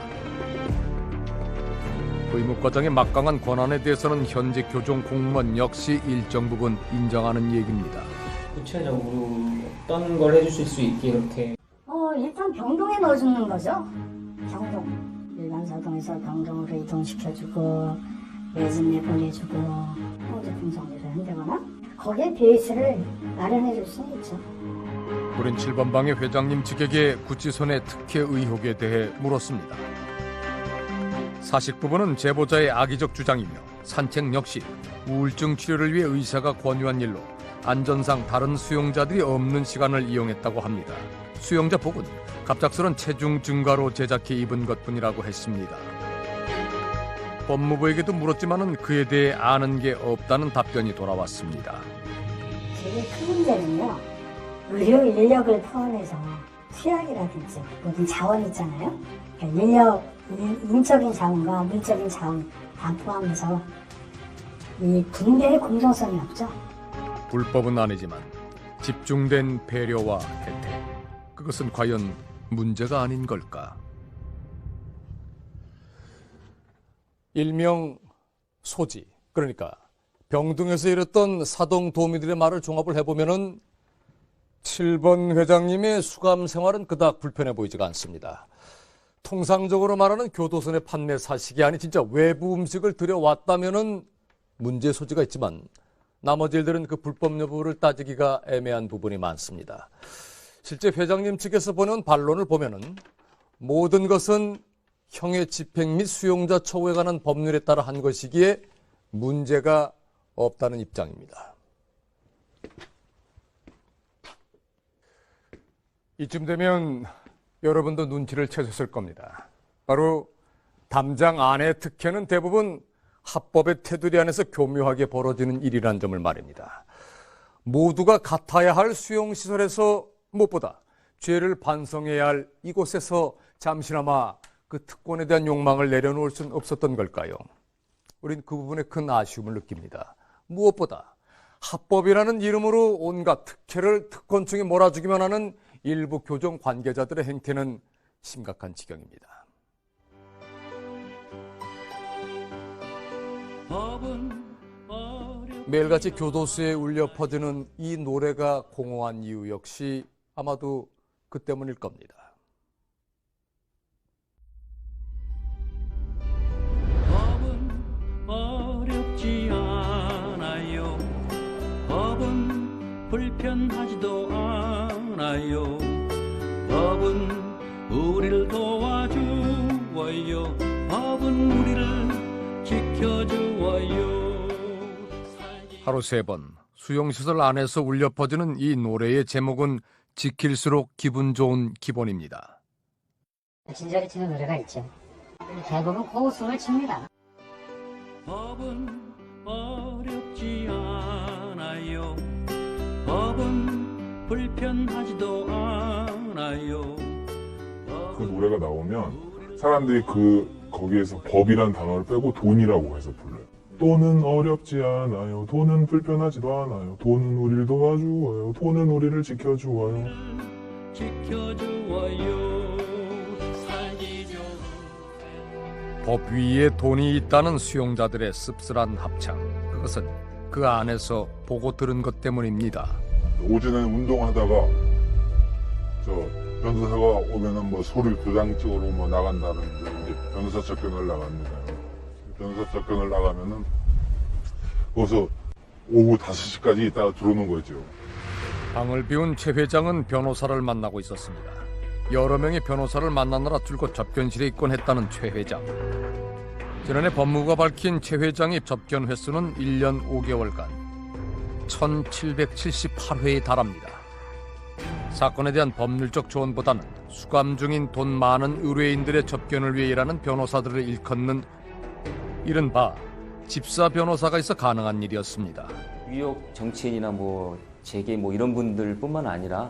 의무과장의 막강한 권한에 대해서는 현재 교종 공무원 역시 일정 부분 인정하는 얘기입니다. 구체적으로 어떤 걸 해주실 수 있게 이렇게? 일단 병동에 넣어주는 거죠. 병동. 일반 사동에서 병동으로 이동시켜주고 외진 내보내주고 홍두풍 정리를 한다거나 거기에 베이스를 마련해 줄 수는 있죠. 우린 7번 방의 회장님 측에게 구치소내 특혜 의혹에 대해 물었습니다. 사식 부분은 제보자의 악의적 주장이며 산책 역시 우울증 치료를 위해 의사가 권유한 일로 안전상 다른 수용자들이 없는 시간을 이용했다고 합니다. 수용자 복은 갑작스런 체중 증가로 제작해 입은 것뿐이라고 했습니다. 법무부에게도 물었지만은 그에 대해 아는 게 없다는 답변이 돌아왔습니다. 제일 큰 문제는요, 의료 인력을 포함해서 투약이라든지 모든 자원 있잖아요. 그러니까 인력, 인적인 자원과 물적인 자원 다 포함해서 이 분배의 공정성이 없죠. 불법은 아니지만 집중된 배려와 혜택. 그것은 과연 문제가 아닌 걸까? 일명 소지, 그러니까 병동에서 일했던 사동 도우미들의 말을 종합을 해보면은 7번 회장님의 수감 생활은 그닥 불편해 보이지가 않습니다. 통상적으로 말하는 교도소 내 판매 사식이 아닌 진짜 외부 음식을 들여왔다면은 문제 소지가 있지만 나머지 일들은 그 불법 여부를 따지기가 애매한 부분이 많습니다. 실제 회장님 측에서 보는 반론을 보면은 모든 것은 형의 집행 및 수용자 처우에 관한 법률에 따라 한 것이기에 문제가 없다는 입장입니다. 이쯤 되면 여러분도 눈치를 채셨을 겁니다. 바로 담장 안의 특혜는 대부분 합법의 테두리 안에서 교묘하게 벌어지는 일이라는 점을 말입니다. 모두가 같아야 할 수용시설에서 무엇보다 죄를 반성해야 할 이곳에서 잠시나마 그 특권에 대한 욕망을 내려놓을 수는 없었던 걸까요? 우린 그 부분에 큰 아쉬움을 느낍니다. 무엇보다 합법이라는 이름으로 온갖 특혜를 특권층에 몰아주기만 하는 일부 교정 관계자들의 행태는 심각한 지경입니다. 매일같이 교도소에 울려 퍼지는 이 노래가 공허한 이유 역시 아마도 그 때문일 겁니다. 법은 어렵지 않아요. 법은 불편하지도 않아요. 법은 우리를 도와주어요. 법은 우리를 지켜주어요. 하루 3번 수용시설 안에서 울려 퍼지는 이 노래의 제목은 지킬수록 기분 좋은 기본입니다. 진절이 치는 노래가 있죠. 대부분 고웃음을 칩니다. 법은 어렵지 않아요. 법은 불편하지도 않아요. 그 노래가 나오면 사람들이 거기에서 법이란 단어를 빼고 돈이라고 해서 불러요. 돈은 어렵지 않아요. 돈은 불편하지도 않아요. 돈은 우리를 도와주어요. 돈은 우리를 지켜주어요. 법 위에 돈이 있다는 수용자들의 씁쓸한 합창. 그것은 그 안에서 보고 들은 것 때문입니다. 오전에 운동하다가 변호사가 오면은 뭐 서류 도장쪽으로 뭐 나간다는 이제 변호사 접견을 나갑니다. 변호사 접견을 나가면은 거기서 오후 5시까지 있다가 들어오는 거죠. 방을 비운 최 회장은 변호사를 만나고 있었습니다. 여러 명의 변호사를 만나느라 줄곧 접견실에 있곤 했다는 최 회장. 지난해 법무부가 밝힌 최 회장의 접견 횟수는 1년 5개월간 1778회에 달합니다. 사건에 대한 법률적 조언보다는 수감 중인 돈 많은 의뢰인들의 접견을 위해 일하는 변호사들을 일컫는 이른바 집사 변호사가 있어 가능한 일이었습니다. 뉴욕 정치인이나 재계 이런 분들뿐만 아니라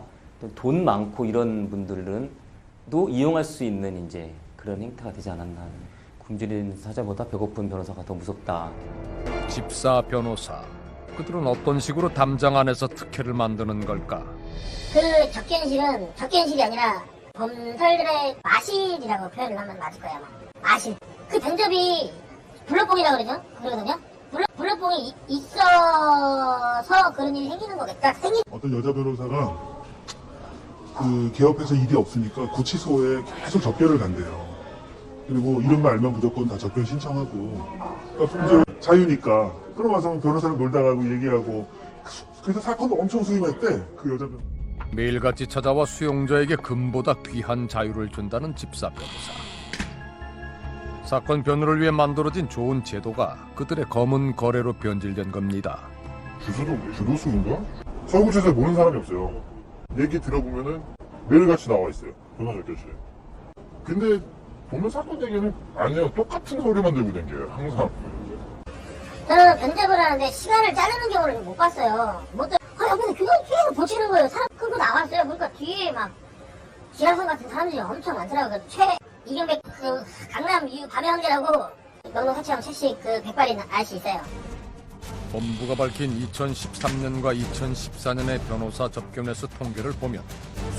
돈 많고 이런 분들은 또 이용할 수 있는 이제 그런 행태가 되지 않았나. 굶주린 사자보다 배고픈 변호사가 더 무섭다. 집사 변호사. 그들은 어떤 식으로 담장 안에서 특혜를 만드는 걸까? 그 접견실은 접견실이 아니라 범설들의 마실이라고 표현을 하면 맞을 거예요. 마실. 그 면접이 블럭봉이라고 그러거든요. 블럭봉이 있어서 그런 일이 생기는 거겠다. 어떤 여자 변호사가 그 개업해서 일이 없으니까 구치소에 계속 접견을 간대요. 그리고 이런 거 알면 무조건 다 접견 신청하고. 그러니까 자유니까 끌어와서 변호사랑 놀다 가고 얘기하고. 그래서 사건도 엄청 수임했대. 그 여자 변호사. 매일같이 찾아와 수용자에게 금보다 귀한 자유를 준다는 집사 변호사. 사건 변호를 위해 만들어진 좋은 제도가 그들의 검은 거래로 변질된 겁니다. 주도수인가? 서구지에서 모르는 사람이 없어요. 얘기 들어보면은 매일같이 나와 있어요. 변호사 접견실에. 근데 보면 사건 얘기는 아니에요. 똑같은 소리만 들고 댕겨요. 항상. 저는 면접을 하는데 시간을 자르는 경우를 못 봤어요. 옆에서 그거 계속 보시는 거예요. 사람 끌고 나갔어요. 그러니까 뒤에 막 지하선 같은 사람들이 엄청 많더라고요. 이경백 강남 이후 밤의 황제라고 명동 사치형 최씨 백발인 아저씨 있어요. 법무부가 밝힌 2013년과 2014년의 변호사 접견 횟수 통계를 보면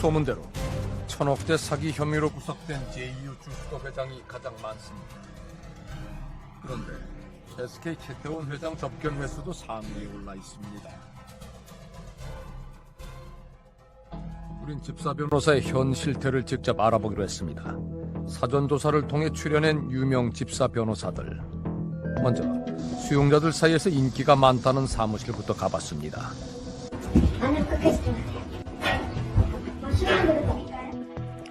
소문대로 1000억대 사기 혐의로 구속된 제2유 주수도 회장이 가장 많습니다. 그런데 SK 최태원 회장 접견 횟수도 상위에 올라 있습니다. 우린 집사 변호사의 현 실태를 직접 알아보기로 했습니다. 사전조사를 통해 출연한 유명 집사 변호사들. 먼저 수용자들 사이에서 인기가 많다는 사무실부터 가봤습니다.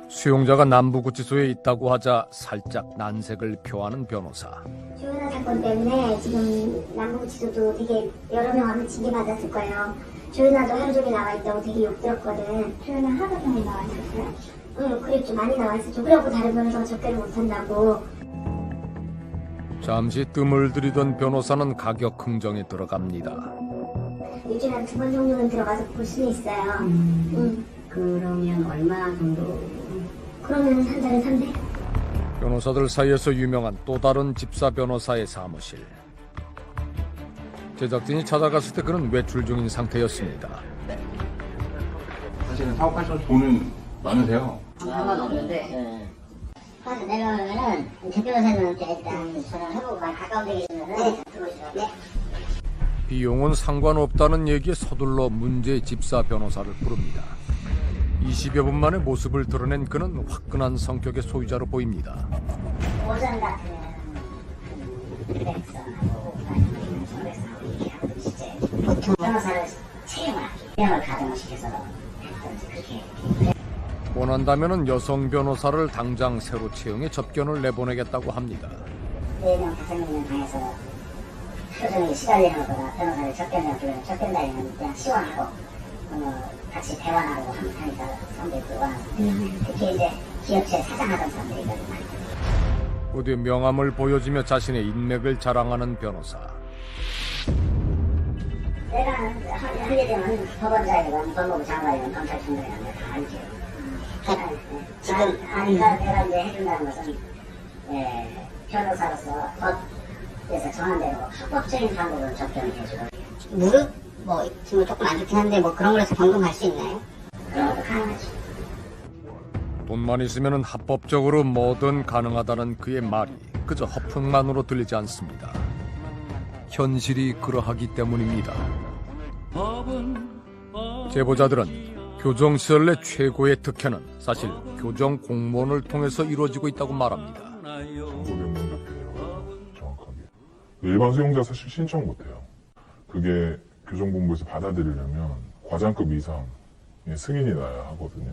수용자가 남부구치소에 있다고 하자 살짝 난색을 표하는 변호사. 조현아 사건 때문에 지금 남부구치소도 되게 여러 명 와서 징계받았을 거예요. 조현아도 하루 종일 나와 있다고 되게 욕 들었거든. 조현아 하루 종일 나와 있었어요? 응, 그랬죠. 많이 나와 있었죠. 그래갖고 다른 변호사가 접견을 못한다고. 잠시 뜸을 들이던 변호사는 가격 흥정에 들어갑니다. 일주일에 한 2번 정도는 들어가서 볼 수는 있어요. 그러면 얼마 정도? 그러면 한 달에 300? 변호사들 사이에서 유명한 또 다른 집사 변호사의 사무실. 제작진이 찾아갔을 때 그는 외출 중인 상태였습니다. 사실은 사업하셔서 돈은 많으세요? 상관없는데. 그래서 내가 그러면은 대표사님한테 일단 전화를 해보고 가까운 데 계시면은 들어오시라고. 네. 비용은 상관없다는 얘기에 서둘러 문제의 집사 변호사를 부릅니다. 20여 분 만에 모습을 드러낸 그는 화끈한 성격의 소유자로 보입니다. 오전 같으면 보통 변호사를 책임을 하게 가정을 시켜서 그렇게 원한다면 여성 변호사를 당장 새로 채용해 접견을 내보내겠다고 합니다. 4명, 5명이면 당해서 하루 종일 시달리는 것보다 변호사를 접견자리는 그냥 시원하고 같이 대화하고 하니까 사람들이 원하는 특히 이제 기업체 사장하던 사람들이거든요. 부디 명함을 보여주며 자신의 인맥을 자랑하는 변호사. 내가 하게 되면 법원장이건 법무부 장관이건 검찰총장이건 다 알죠. 내가 이제 해준다는 것은 변호사로서 법에서 정한 대로 합법적인 방법으로 접견을 해주고 무릎 지금 조금 안 좋긴 한데 그런 걸로 해서 변경할 수 있나요? 그런 것도 가능하죠. 돈만 있으면 합법적으로 뭐든 가능하다는 그의 말이 그저 허풍만으로 들리지 않습니다. 현실이 그러하기 때문입니다. 제보자들은 교정시설 내 최고의 특혜는 사실 교정 공무원을 통해서 이루어지고 있다고 말합니다. 정확하게. 일반 수용자 사실 신청 못해요. 그게 교정본부에서 받아들이려면 과장급 이상의 승인이 나야 하거든요.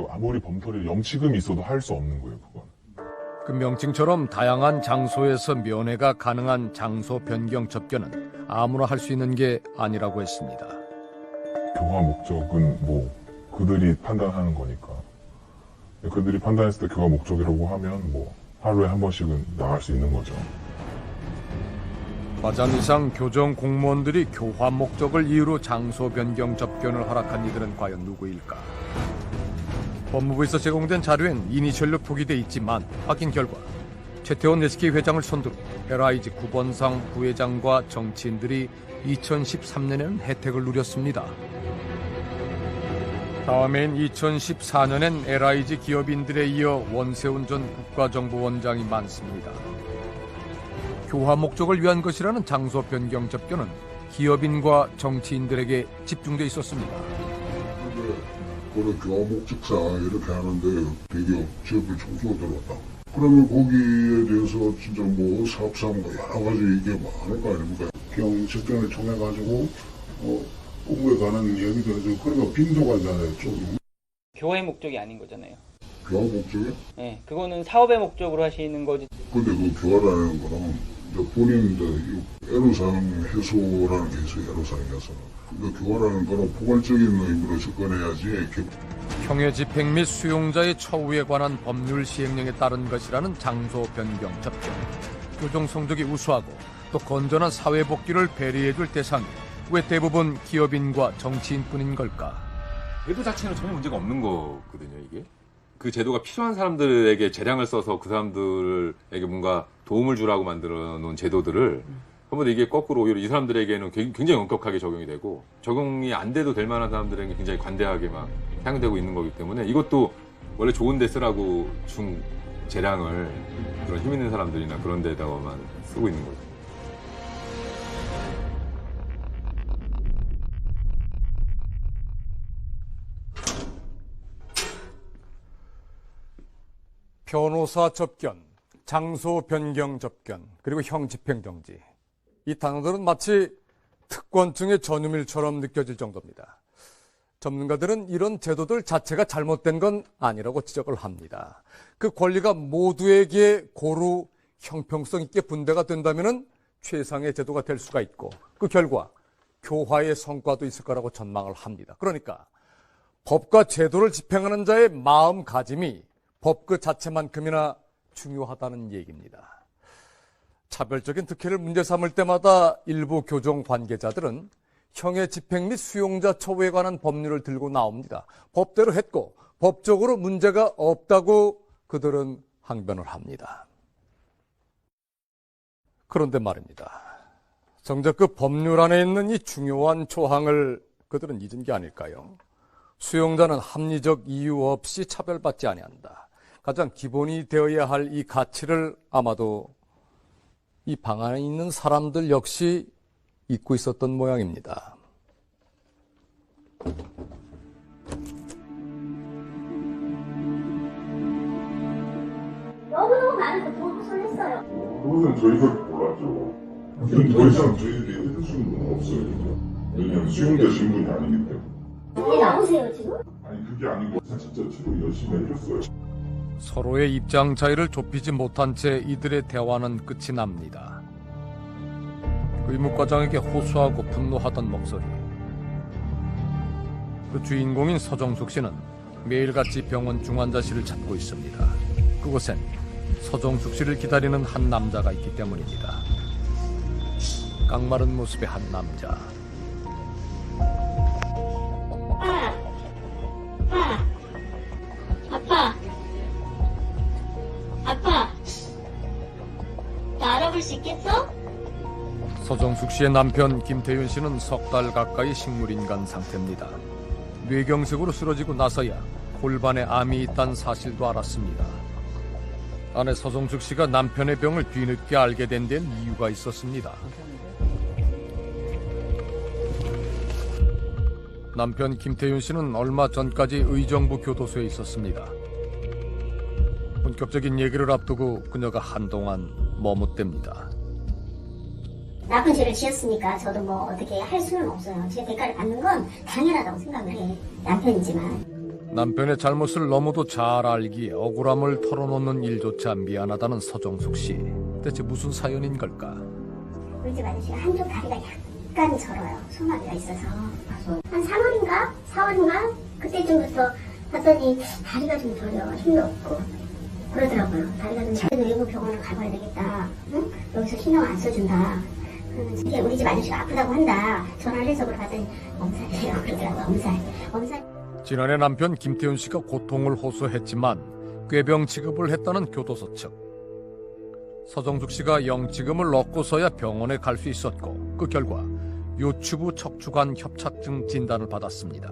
아무리 범털이 영치금이 있어도 할 수 없는 거예요, 그건. 그 명칭처럼 다양한 장소에서 면회가 가능한 장소 변경 접견은 아무나 할 수 있는 게 아니라고 했습니다. 교화 목적은 그들이 판단하는 거니까. 그들이 판단했을 때 교화 목적이라고 하면 하루에 한 번씩은 나갈 수 있는 거죠. 과장 이상 교정 공무원들이 교화 목적을 이유로 장소 변경 접견을 허락한 이들은 과연 누구일까? 법무부에서 제공된 자료엔 이니셜로 표기돼 있지만 확인 결과 최태원 SK 회장을 선두로 LIG 9번상 부회장과 정치인들이 2013년에는 혜택을 누렸습니다. 다음해인 2014년엔 LIG 기업인들에 이어 원세훈 전 국가정보원장이 많습니다. 교화 목적을 위한 것이라는 장소 변경 접견은 기업인과 정치인들에게 집중돼 있었습니다. 그런 교화 목적사 이렇게 하는데 대기업 지역별 총수가 들어왔다. 그러면 거기에 대해서 진짜 사업상 여러 가지 이게 많을 거 아닙니까? 그냥 접견을 통해가지고 공부에 관한 얘기도 해서 그러니까 빈도가 있잖아요, 좀. 교화의 목적이 아닌 거잖아요. 교화 목적이? 네, 그거는 사업의 목적으로 하시는 거지. 근데 그 교화라는 거는 본인들 애로사항 해소라는 게 있어요, 애로사항 해소. 근데 교화라는 거는 포괄적인 의미로 접근해야지. 형의 집행 및 수용자의 처우에 관한 법률 시행령에 따른 것이라는 장소 변경 접견. 교정 성적이 우수하고 또 건전한 사회 복귀를 배려해줄 대상이 왜 대부분 기업인과 정치인뿐인 걸까? 제도 자체는 전혀 문제가 없는 거거든요, 이게. 그 제도가 필요한 사람들에게 재량을 써서 그 사람들에게 뭔가 도움을 주라고 만들어 놓은 제도들을 한번 이게 거꾸로 오히려 이 사람들에게는 굉장히 엄격하게 적용이 되고 적용이 안 돼도 될 만한 사람들에게 굉장히 관대하게 막 사용되고 있는 거기 때문에 이것도 원래 좋은 데 쓰라고 준 재량을 그런 힘 있는 사람들이나 그런 데다가만 쓰고 있는 거죠. 변호사 접견, 장소 변경 접견, 그리고 형 집행정지. 이 단어들은 마치 특권층의 전유물처럼 느껴질 정도입니다. 전문가들은 이런 제도들 자체가 잘못된 건 아니라고 지적을 합니다. 그 권리가 모두에게 고루 형평성 있게 분배가 된다면 최상의 제도가 될 수가 있고 그 결과 교화의 성과도 있을 거라고 전망을 합니다. 그러니까 법과 제도를 집행하는 자의 마음가짐이 법 그 자체만큼이나 중요하다는 얘기입니다. 차별적인 특혜를 문제 삼을 때마다 일부 교정 관계자들은 형의 집행 및 수용자 처우에 관한 법률을 들고 나옵니다. 법대로 했고 법적으로 문제가 없다고 그들은 항변을 합니다. 그런데 말입니다. 정작 그 법률 안에 있는 이 중요한 조항을 그들은 잊은 게 아닐까요? 수용자는 합리적 이유 없이 차별받지 아니한다. 가장 기본이 되어야 할 이 가치를 아마도 이 방 안에 있는 사람들 역시 잊고 있었던 모양입니다. 너무너무 많은 도움을 했어요. 그것은 저희가 몰랐죠. 더 이상 저희들이 할 수는 없어요. 왜냐하면 수용자 신분이 아니기 때문에. 왜 나오세요 지금? 아니 그게 아니고 진짜 치료 열심히 해줬어요. 서로의 입장 차이를 좁히지 못한 채 이들의 대화는 끝이 납니다. 의무과장에게 호소하고 분노하던 목소리. 그 주인공인 서정숙 씨는 매일같이 병원 중환자실을 찾고 있습니다. 그곳엔 서정숙 씨를 기다리는 한 남자가 있기 때문입니다. 깡마른 모습의 한 남자. 아빠, 나 알아볼 수 있겠어? 서정숙 씨의 남편 김태윤 씨는 석 달 가까이 식물인간 상태입니다. 뇌경색으로 쓰러지고 나서야 골반에 암이 있다는 사실도 알았습니다. 아내 서정숙 씨가 남편의 병을 뒤늦게 알게 된 데는 이유가 있었습니다. 남편 김태윤 씨는 얼마 전까지 의정부 교도소에 있었습니다. 본격적인 얘기를 앞두고 그녀가 한동안 머뭇댑니다. 나쁜 죄를 지었으니까 저도 뭐 어떻게 할 수는 없어요. 제 대가를 받는 건 당연하다고 생각을 해. 남편이지만. 남편의 잘못을 너무도 잘 알기에 억울함을 털어놓는 일조차 미안하다는 서정숙 씨. 대체 무슨 사연인 걸까? 우리 집 아저씨가 한쪽 다리가 약간 절어요. 소마비가 있어서. 한 3월인가? 4월인가? 그때쯤부터 봤더니 다리가 좀 저려. 힘도 없고. 그러더라고요. 다리가 좀 저려. 외부 병원을 가봐야 되겠다. 응? 여기서 신경 안 써준다. 이게 우리 집 아저씨가 아프다고 한다. 전화를 해서 물어봤더니 엄살이에요. 그러더라고요. 엄살. 지난해 남편 김태윤 씨가 고통을 호소했지만 꾀병 취급을 했다는 교도소 측. 서정숙 씨가 영치금을 넣고서야 병원에 갈 수 있었고 그 결과 요추부 척추관 협착증 진단을 받았습니다.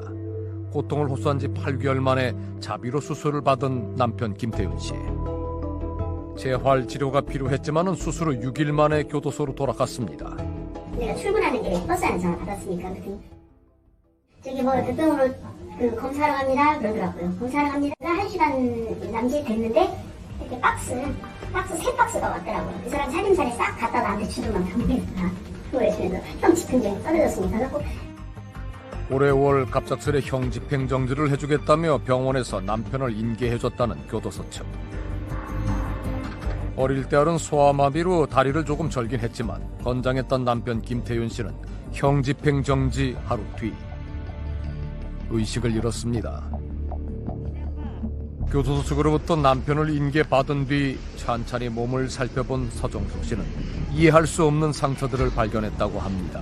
고통을 호소한 지 8개월 만에 자비로 수술을 받은 남편 김태윤 씨. 재활 치료가 필요했지만은 수술 후 6일 만에 교도소로 돌아갔습니다. 내가 출근하는 길에 버스 안에서 받았으니까 그랬더니 저기 뭐 대병으로 검사하러 갑니다 그러더라고요. 검사하러 갑니다. 1시간 남짓 됐는데 이렇게 박스 3박스가 왔더라고요. 그 사람 살림살이 싹 갖다 나한테 주더만 병원에다가. 그래서 형 집행정지 떨어졌으니까 그래서 올해 5월 갑작스레 형 집행정지를 해주겠다며 병원에서 남편을 인계해줬다는 교도소 측. 어릴 때 앓은 소아마비로 다리를 조금 절긴 했지만 건장했던 남편 김태윤 씨는 형 집행정지 하루 뒤 의식을 잃었습니다. 교도소 측으로부터 남편을 인계받은 뒤 찬찬히 몸을 살펴본 서정숙 씨는 이해할 수 없는 상처들을 발견했다고 합니다.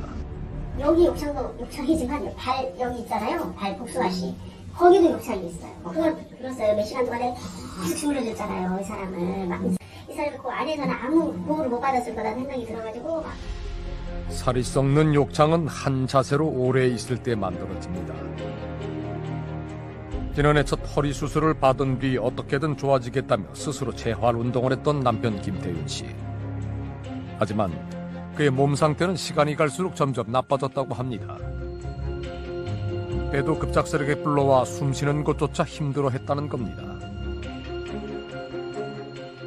여기 욕창이지만 발 여기 있잖아요. 발 복숭아씨. 거기도 욕창이 있어요. 그걸 들었어요. 몇 시간 동안에 계속 주물러줬잖아요. 이 사람을. 막 이 사람이 그 안에서는 아무 보호를 못 받았을 거라는 생각이 들어가지고 막. 살이 썩는 욕창은 한 자세로 오래 있을 때 만들어집니다. 지난해 첫 허리 수술을 받은 뒤 어떻게든 좋아지겠다며 스스로 재활 운동을 했던 남편 김태윤 씨. 하지만 그의 몸 상태는 시간이 갈수록 점점 나빠졌다고 합니다. 배도 급작스럽게 불러와 숨쉬는 것조차 힘들어했다는 겁니다.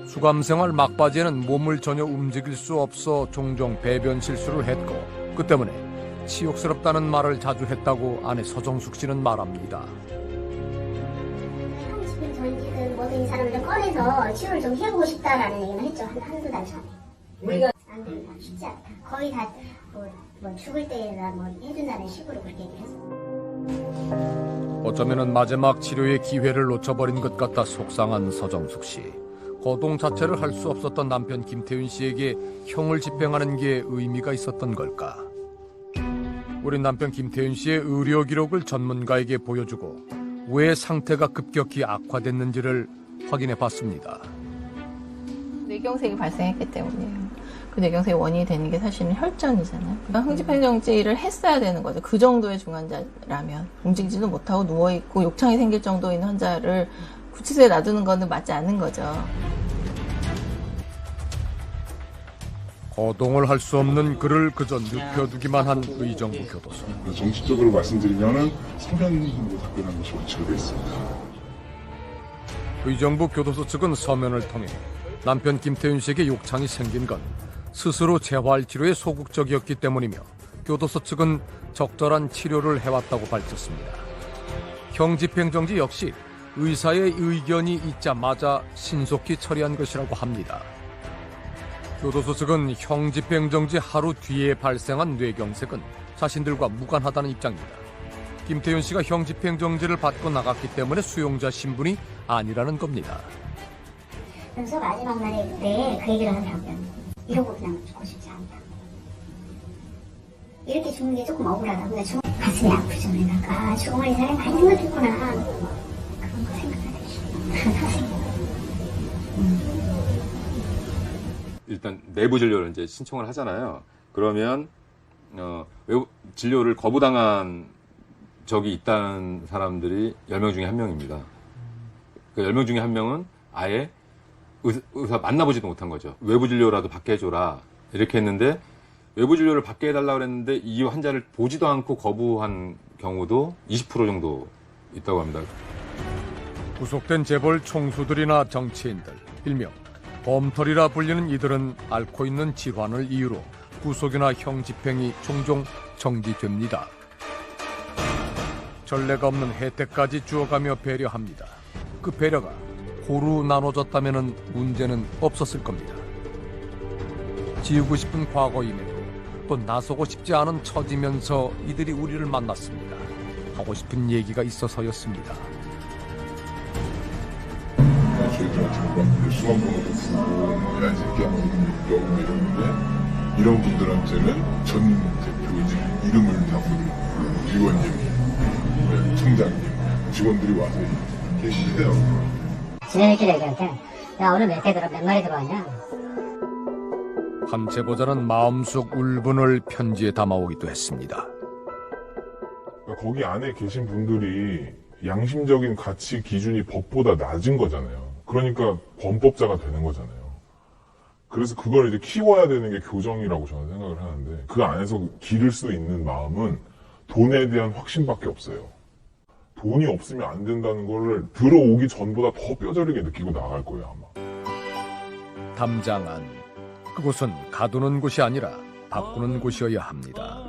수감생활 막바지에는 몸을 전혀 움직일 수 없어 종종 배변 실수를 했고 그 때문에 치욕스럽다는 말을 자주 했다고 아내 서정숙 씨는 말합니다. 형 집행정지든 뭐든 이 사람을 좀 꺼내서 치료를 좀 해보고 싶다라는 얘기는 했죠. 한두 달 전에. 우리가 안 된다. 쉽지 않다. 거의 다 뭐 죽을 때나 뭐 해준다는 식으로 그렇게 얘기했어. 어쩌면은 마지막 치료의 기회를 놓쳐버린 것 같아 속상한 서정숙 씨. 거동 자체를 할 수 없었던 남편 김태윤 씨에게 형을 집행하는 게 의미가 있었던 걸까? 우리 남편 김태윤 씨의 의료 기록을 전문가에게 보여주고 왜 상태가 급격히 악화됐는지를 확인해 봤습니다. 뇌경색이 발생했기 때문이에요. 그 뇌경색의 원인이 되는 게 사실은 혈전이잖아요. 그러니까 흥집행정지를 했어야 되는 거죠. 그 정도의 중환자라면 움직이지도 못하고 누워있고 욕창이 생길 정도인 있는 환자를 구치소에 놔두는 거는 맞지 않는 거죠. 거동을 할 수 없는 그를 그저 눕혀두기만 한 의정부 교도소. 정식적으로 말씀드리면은 서면으로 답변하는 것이 원칙으로 되어 있습니다. 의정부 교도소 측은 서면을 통해 남편 김태윤 씨에게 욕창이 생긴 건 스스로 재활치료에 소극적이었기 때문이며 교도소 측은 적절한 치료를 해왔다고 밝혔습니다. 형집행정지 역시 의사의 의견이 있자마자 신속히 처리한 것이라고 합니다. 교도소 측은 형집행정지 하루 뒤에 발생한 뇌경색은 자신들과 무관하다는 입장입니다. 김태윤 씨가 형집행정지를 받고 나갔기 때문에 수용자 신분이 아니라는 겁니다. 그래서 마지막 날에 그때 그 얘기를 하더라고요. 이러고 그냥 죽고 싶지 않다. 이렇게 죽는 게 조금 억울하다. 근데 가슴이 아프죠. 내가 죽음을 이 사람이 많이 생각했구나. 그런 거 생각하게 일단 내부 진료를 이제 신청을 하잖아요. 그러면 외부 진료를 거부당한 적이 있다는 사람들이 10명 중에 1명입니다. 그 10명 중에 1명은 아예 의사 만나보지도 못한 거죠. 외부 진료라도 받게 해줘라 이렇게 했는데 외부 진료를 받게 해달라고 했는데 이 환자를 보지도 않고 거부한 경우도 20% 정도 있다고 합니다. 구속된 재벌 총수들이나 정치인들, 일명 범털이라 불리는 이들은 앓고 있는 질환을 이유로 구속이나 형집행이 종종 정지됩니다. 전례가 없는 혜택까지 주어가며 배려합니다. 그 배려가 고루 나눠졌다면 문제는 없었을 겁니다. 지우고 싶은 과거임에도 또 나서고 싶지 않은 처지면서 이들이 우리를 만났습니다. 하고 싶은 얘기가 있어서였습니다. 저희들은 정말 수험번호도 부르고 야 이 새끼야 뭐 이러는데 이런 분들한테는 전 대표 이제 이름을 다 부르고 위원님, 청장님, 직원들이 와서 계시대요. 지네들끼리 얘기한테 야 오늘 몇 개 들어 몇 마리 들어왔냐. 한 제보자는 마음속 울분을 편지에 담아오기도 했습니다. 거기 안에 계신 분들이 양심적인 가치 기준이 법보다 낮은 거잖아요. 그러니까 범법자가 되는 거잖아요. 그래서 그걸 이제 키워야 되는 게 교정이라고 저는 생각을 하는데 그 안에서 기를 수 있는 마음은 돈에 대한 확신밖에 없어요. 돈이 없으면 안 된다는 거를 들어오기 전보다 더 뼈저리게 느끼고 나갈 거예요, 아마. 담장안. 그곳은 가두는 곳이 아니라 바꾸는 곳이어야 합니다.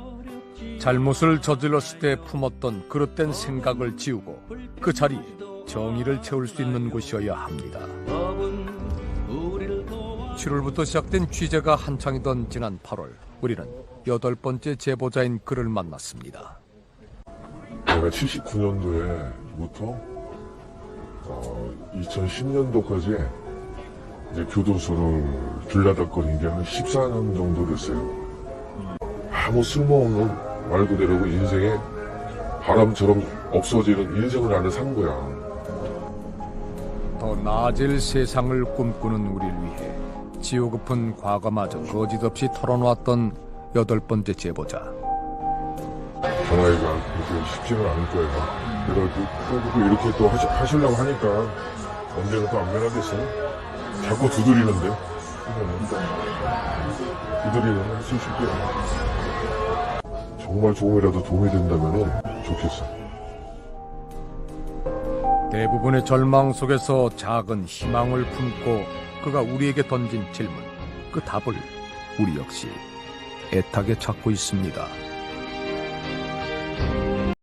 잘못을 저질렀을 때 품었던 그릇된 생각을 지우고 그 자리에 정의를 채울 수 있는 곳이어야 합니다. 7월부터 시작된 취재가 한창이던 지난 8월, 우리는 8번째 제보자인 그를 만났습니다. 내가 79년도에부터 2010년도까지 이제 교도소를 들락거린 게 한 14년 정도 됐어요. 아무 쓸모없는 말 그대로 인생에 바람처럼 없어지는 인생을 안에 산 거야. 더 나아질 세상을 꿈꾸는 우리를 위해 지옥 깊은 과거마저 거짓없이 털어놓았던 8번째 제보자. 전화기가 그렇게 쉽지는 않을 거예요. 그래가지고 이렇게 또 하시려고 하니까 언제나 또 안 변하겠어요? 자꾸 두드리는데 두드리면 할 수 있을게요. 정말 조금이라도 도움이 된다면 좋겠어요. 대부분의 절망 속에서 작은 희망을 품고 그가 우리에게 던진 질문, 그 답을 우리 역시 애타게 찾고 있습니다.